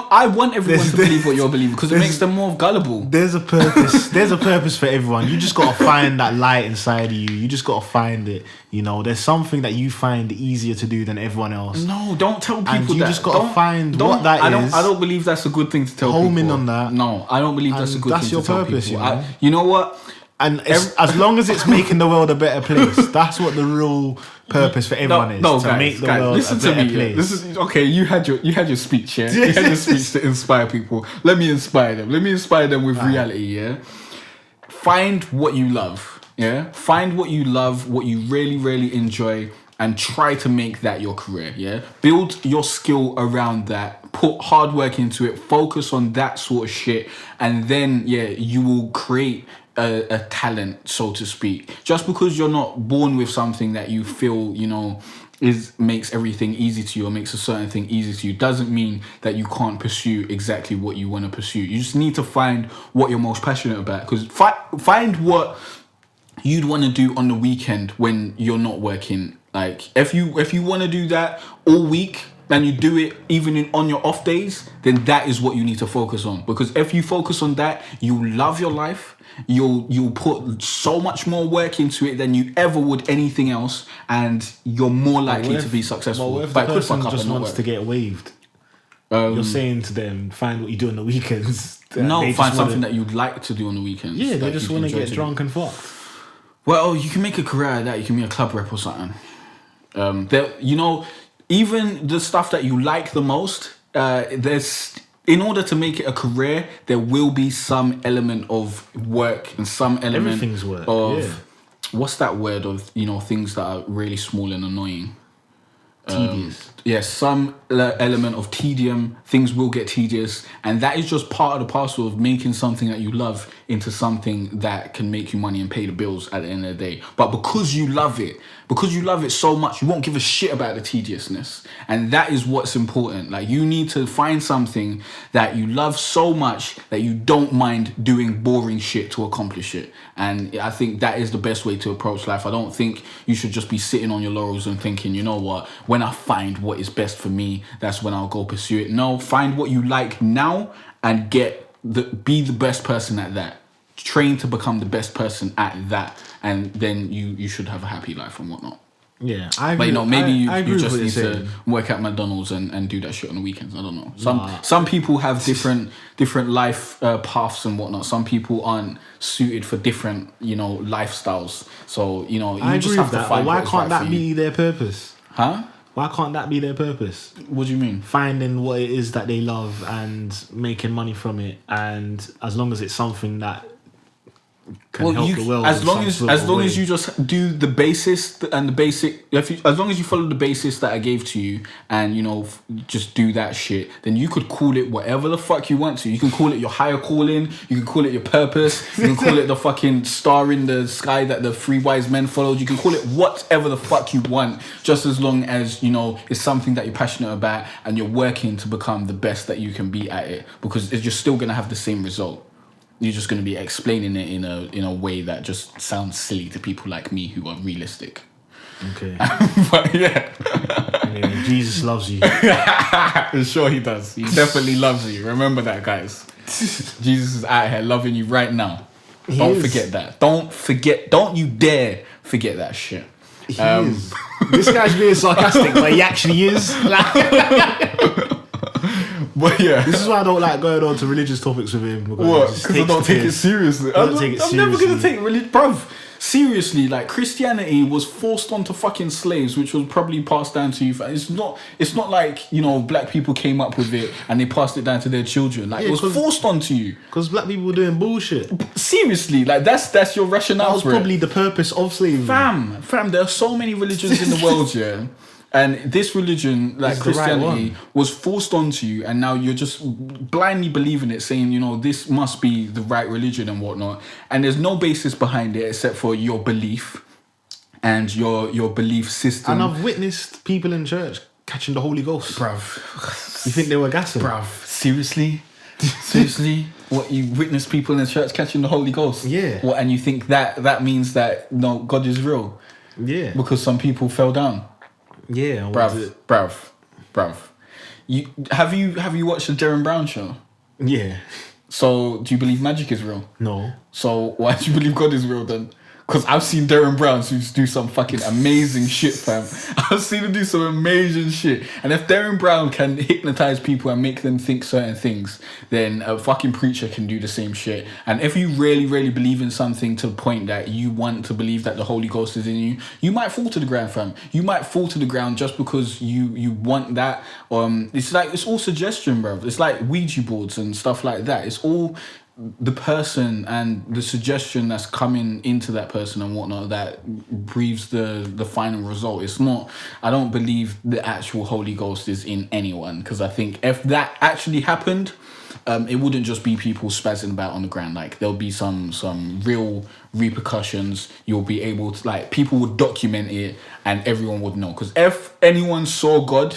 I want everyone to believe what you're believing, because it makes them more gullible. There's a purpose. There's a purpose for everyone. You just gotta find that light inside of you. You just gotta find it. There's something that you find easier to do than everyone else. No, don't tell people that. You just gotta find what that is. I don't believe that's a good thing to tell people. Home in on that. No, I don't believe that's a good thing to tell people. That's your purpose, you know what? And as long as it's making the world a better place, that's what the real purpose for everyone is. No, to make the world a better place. This is okay. You had your speech, yeah. You had your speech to inspire people. Let me inspire them. Let me inspire them with reality, yeah. Find what you love, yeah. Find what you love, what you really, really enjoy, and try to make that your career, yeah. Build your skill around that. Put hard work into it. Focus on that sort of shit, and then you will create a talent, so to speak. Just because you're not born with something that you feel, makes everything easy to you, or makes a certain thing easy to you, doesn't mean that you can't pursue exactly what you want to pursue. You just need to find what you're most passionate about. Because find what you'd want to do on the weekend when you're not working. Like, if you want to do that all week, and you do it even on your off days, then that is what you need to focus on. Because if you focus on that, you love your life. You'll put so much more work into it than you ever would anything else, and you're more likely to be successful. But what if the person just wants to get waved? You're saying to them, find what you do on the weekends. No, find something that you'd like to do on the weekends. Yeah, they just want to get drunk and fuck. Well, you can make a career out of that. You can be a club rep or something. Even the stuff that you like the most, in order to make it a career, there will be some element of work and some element everything's work of what's that word of things that are really small and annoying. Tedious. Yes, some element of tedium. Things will get tedious, and that is just part of the parcel of making something that you love into something that can make you money and pay the bills at the end of the day. But because you love it so much, you won't give a shit about the tediousness, and that is what's important. Like, you need to find something that you love so much that you don't mind doing boring shit to accomplish it. And I think that is the best way to approach life. I don't think you should just be sitting on your laurels and thinking, you know what, when I find what is best for me, that's when I'll go pursue it. No, find what you like now and be the best person at that. Train to become the best person at that, and then you should have a happy life and whatnot. Yeah, I agree. But maybe you just need to work at McDonald's and do that shit on the weekends. I don't know. Some people have different life paths and whatnot. Some people aren't suited for different lifestyles. So you just have to find. Why can't that be their purpose? Huh? Why can't that be their purpose? What do you mean? Finding what it is that they love and making money from it, and as long as it's something that can help the world. As long as you just do the basis and the basic, as long as you follow the basis that I gave to you, and just do that shit, then you could call it whatever the fuck you want to. You can call it your higher calling. You can call it your purpose. You can call it the fucking star in the sky that the three wise men followed. You can call it whatever the fuck you want, just as long as it's something that you're passionate about and you're working to become the best that you can be at it. Because you're still gonna have the same result. You're just going to be explaining it in a way that just sounds silly to people like me who are realistic. Okay. But yeah. Anyway, Jesus loves you. Sure he does. He definitely loves you. Remember that, guys. Jesus is out here loving you right now. Don't forget that. Don't you dare forget that shit. He is. This guy's being sarcastic, but he actually is. But yeah, this is why I don't like going on to religious topics with him. What? Because I don't take it seriously. I'm never gonna take religion, bruv. Seriously, like, Christianity was forced onto fucking slaves, which was probably passed down to you. It's not like black people came up with it and they passed it down to their children. Like, it was forced onto you because black people were doing bullshit. Seriously, like, that's your rationale. That was probably the purpose of slavery. Fam, there are so many religions in the world, yeah. And this religion, like Christianity, was forced onto you, and now you're just blindly believing it, saying, this must be the right religion and whatnot. And there's no basis behind it except for your belief and your belief system. And I've witnessed people in church catching the Holy Ghost. Bruv. You think they were gassing? Bruv. Seriously? What, you witness people in church catching the Holy Ghost? Yeah. What, and you think that means that, no, God is real? Yeah. Because some people fell down? Yeah, bruv. Have you watched the Darren Brown show? Yeah. So do you believe magic is real? No. So why do you believe God is real then? Because I've seen Darren Brown do some fucking amazing shit, fam. I've seen him do some amazing shit. And if Darren Brown can hypnotize people and make them think certain things, then a fucking preacher can do the same shit. And if you really, really believe in something to the point that you want to believe that the Holy Ghost is in you, you might fall to the ground, fam. You might fall to the ground just because you want that. It's all suggestion, bro. It's like Ouija boards and stuff like that. It's all the person and the suggestion that's coming into that person and whatnot that breathes the final result. It's not, I don't believe the actual Holy Ghost is in anyone, because I think if that actually happened, it wouldn't just be people spazzing about on the ground. Like, there'll be some real repercussions. You'll be able to, like, people would document it and everyone would know. Because if anyone saw God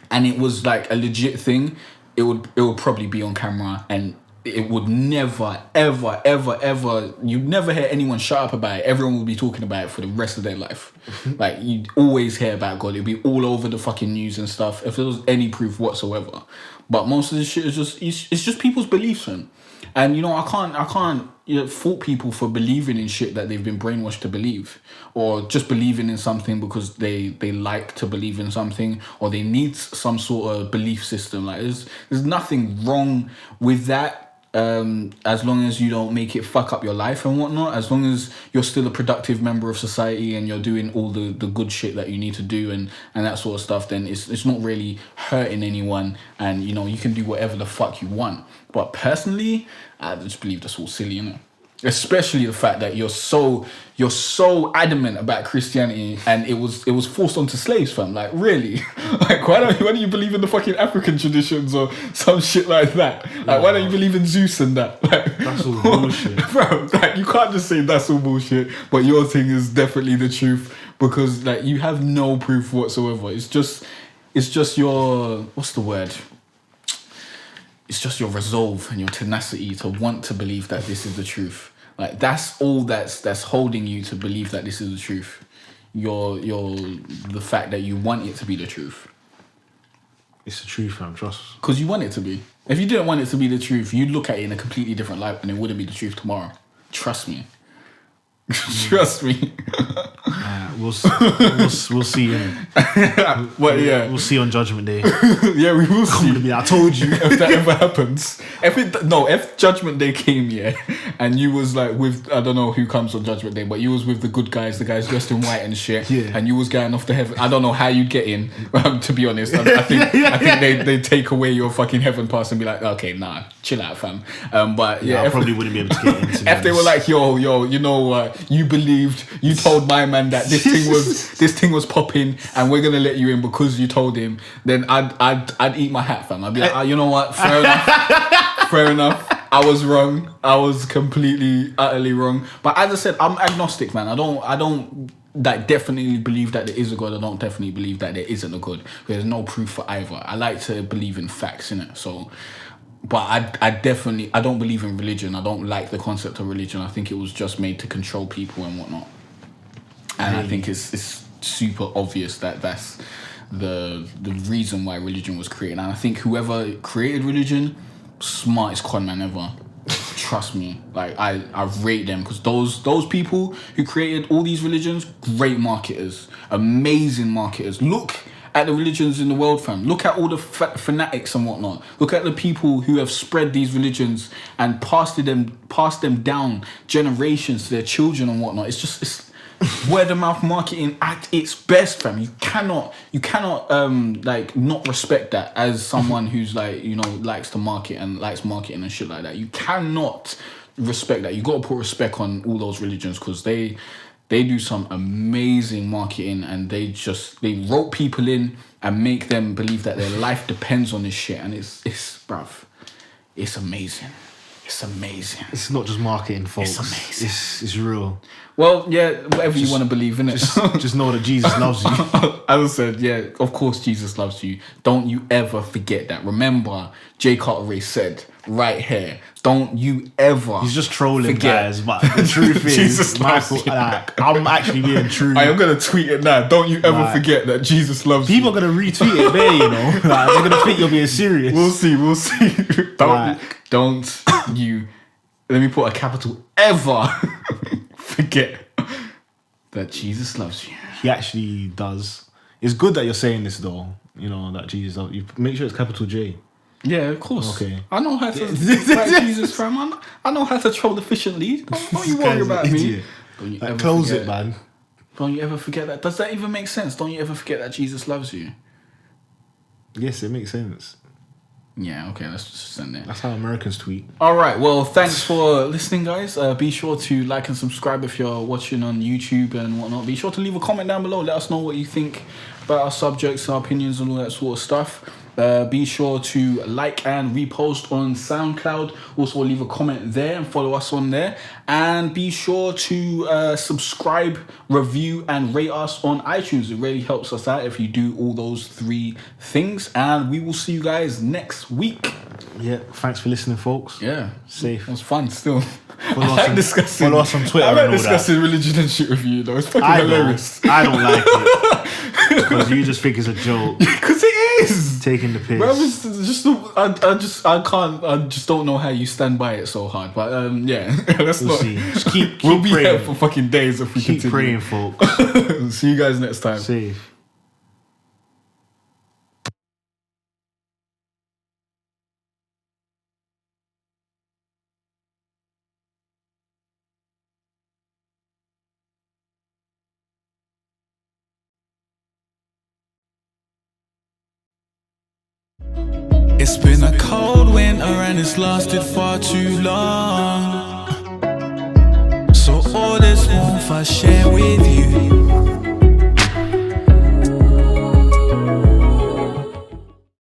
and it was like a legit thing, it would probably be on camera, and it would never, ever, ever, ever, you'd never hear anyone shut up about it. Everyone would be talking about it for the rest of their life. Like, you'd always hear about God. It'd be all over the fucking news and stuff, if there was any proof whatsoever. But most of this shit is just, it's just people's beliefs, man. And, you know, I can't fault people for believing in shit that they've been brainwashed to believe, or just believing in something because they like to believe in something, or they need some sort of belief system. Like, there's nothing wrong with that, as long as you don't make it fuck up your life and whatnot, as long as you're still a productive member of society and you're doing all the good shit that you need to do and that sort of stuff, then it's not really hurting anyone, and, you know, you can do whatever the fuck you want. But personally, I just believe that's all silly, you know. Especially the fact that you're so adamant about Christianity, and it was forced onto slaves, fam. Like, really? Like, why don't you believe in the fucking African traditions or some shit like that? Like, why don't you believe in Zeus and that? Like, that's all bullshit, bro. Like, you can't just say that's all bullshit, but your thing is definitely the truth, because, like, you have no proof whatsoever. It's just your, what's the word? It's just your resolve and your tenacity to want to believe that this is the truth. Like, that's all that's holding you to believe that this is the truth. The fact that you want it to be the truth. It's the truth, man. Trust. Because you want it to be. If you didn't want it to be the truth, you'd look at it in a completely different light, and it wouldn't be the truth tomorrow. Trust me. Trust me. We'll see. We'll see on Judgment Day. Yeah, we will see. I told you. If that ever happens. If Judgment Day came, and you was like with, I don't know who comes on Judgment Day, but you was with the good guys, the guys dressed in white and shit, and you was going off to heaven. I don't know how you'd get in, to be honest. I think they take away your fucking heaven pass and be like, okay, nah, chill out, fam. But I probably wouldn't be able to get in. If they were like, yo, you know what? You told my man that this thing was popping, and we're gonna let you in because you told him, then I'd eat my hat, fam. I'd be like, you know what? Fair enough. Fair enough. I was wrong. I was completely, utterly wrong. But as I said, I'm agnostic, man. I don't like definitely believe that there is a God. I don't definitely believe that there isn't a God. There's no proof for either. I like to believe in facts, innit? So, but I don't believe in religion. I don't like the concept of religion. I think it was just made to control people and whatnot. And I think it's super obvious that that's the reason why religion was created. And I think whoever created religion, smartest con man ever. Trust me. Like, I rate them, because those people who created all these religions, great marketers, amazing marketers. Look at the religions in the world, fam. Look at all the fanatics and whatnot. Look at the people who have spread these religions and passed them down generations to their children and whatnot. It's word of mouth marketing at its best, fam. You cannot like not respect that as someone who's like, you know, likes marketing and shit like that. You cannot respect that. You got to put respect on all those religions, because they do some amazing marketing, and they rope people in and make them believe that their life depends on this shit. And it's bruv, it's amazing. It's amazing. It's not just marketing, folks. It's amazing. It's real. Well, yeah, whatever you want to believe in it. Just know that Jesus loves you. As I said, yeah, of course Jesus loves you. Don't you ever forget that. Remember, Cartere said right here, don't you ever He's just trolling, guys, but the truth is, Michael, like, I'm actually being true. I am going to tweet it now. Don't you ever forget that Jesus loves you. People are going to retweet it there, you know. Like, they're going to think you're being serious. We'll see. Don't you, let me put a capital ever, forget that Jesus loves you. He actually does. It's good that you're saying this, though. You know, that Jesus loves you. Make sure it's capital J. Yeah, of course. Okay. I know how to fight Jesus, fam. I know how to troll efficiently. Don't you worry about me. Don't you ever close it, man. Don't you ever forget that. Does that even make sense? Don't you ever forget that Jesus loves you? Yes, it makes sense. Yeah, okay, let's just send it. That's how Americans tweet. All right, well, thanks for listening, guys. Be sure to like and subscribe if you're watching on YouTube and whatnot. Be sure to leave a comment down below. Let us know what you think about our subjects, our opinions, and all that sort of stuff. Be sure to like and repost on SoundCloud. Also leave a comment there and follow us on there. And be sure to subscribe, review, and rate us on iTunes. It really helps us out if you do all those 3 things. And we will see you guys next week. Yeah, thanks for listening, folks. Yeah, safe. It was fun still. Follow us on Twitter. I like and all discussing that. religion and shit with you, though. It's fucking hilarious. I don't like it because you just think it's a joke. Because it is taking the piss. Bro, it's just I just don't know how you stand by it so hard. But yeah, let's we'll see. Just keep we'll be praying. here for fucking days if we keep continue. praying, folks. See you guys next time. Safe. It's been a cold winter and it's lasted far too long. So all this warmth I share with you.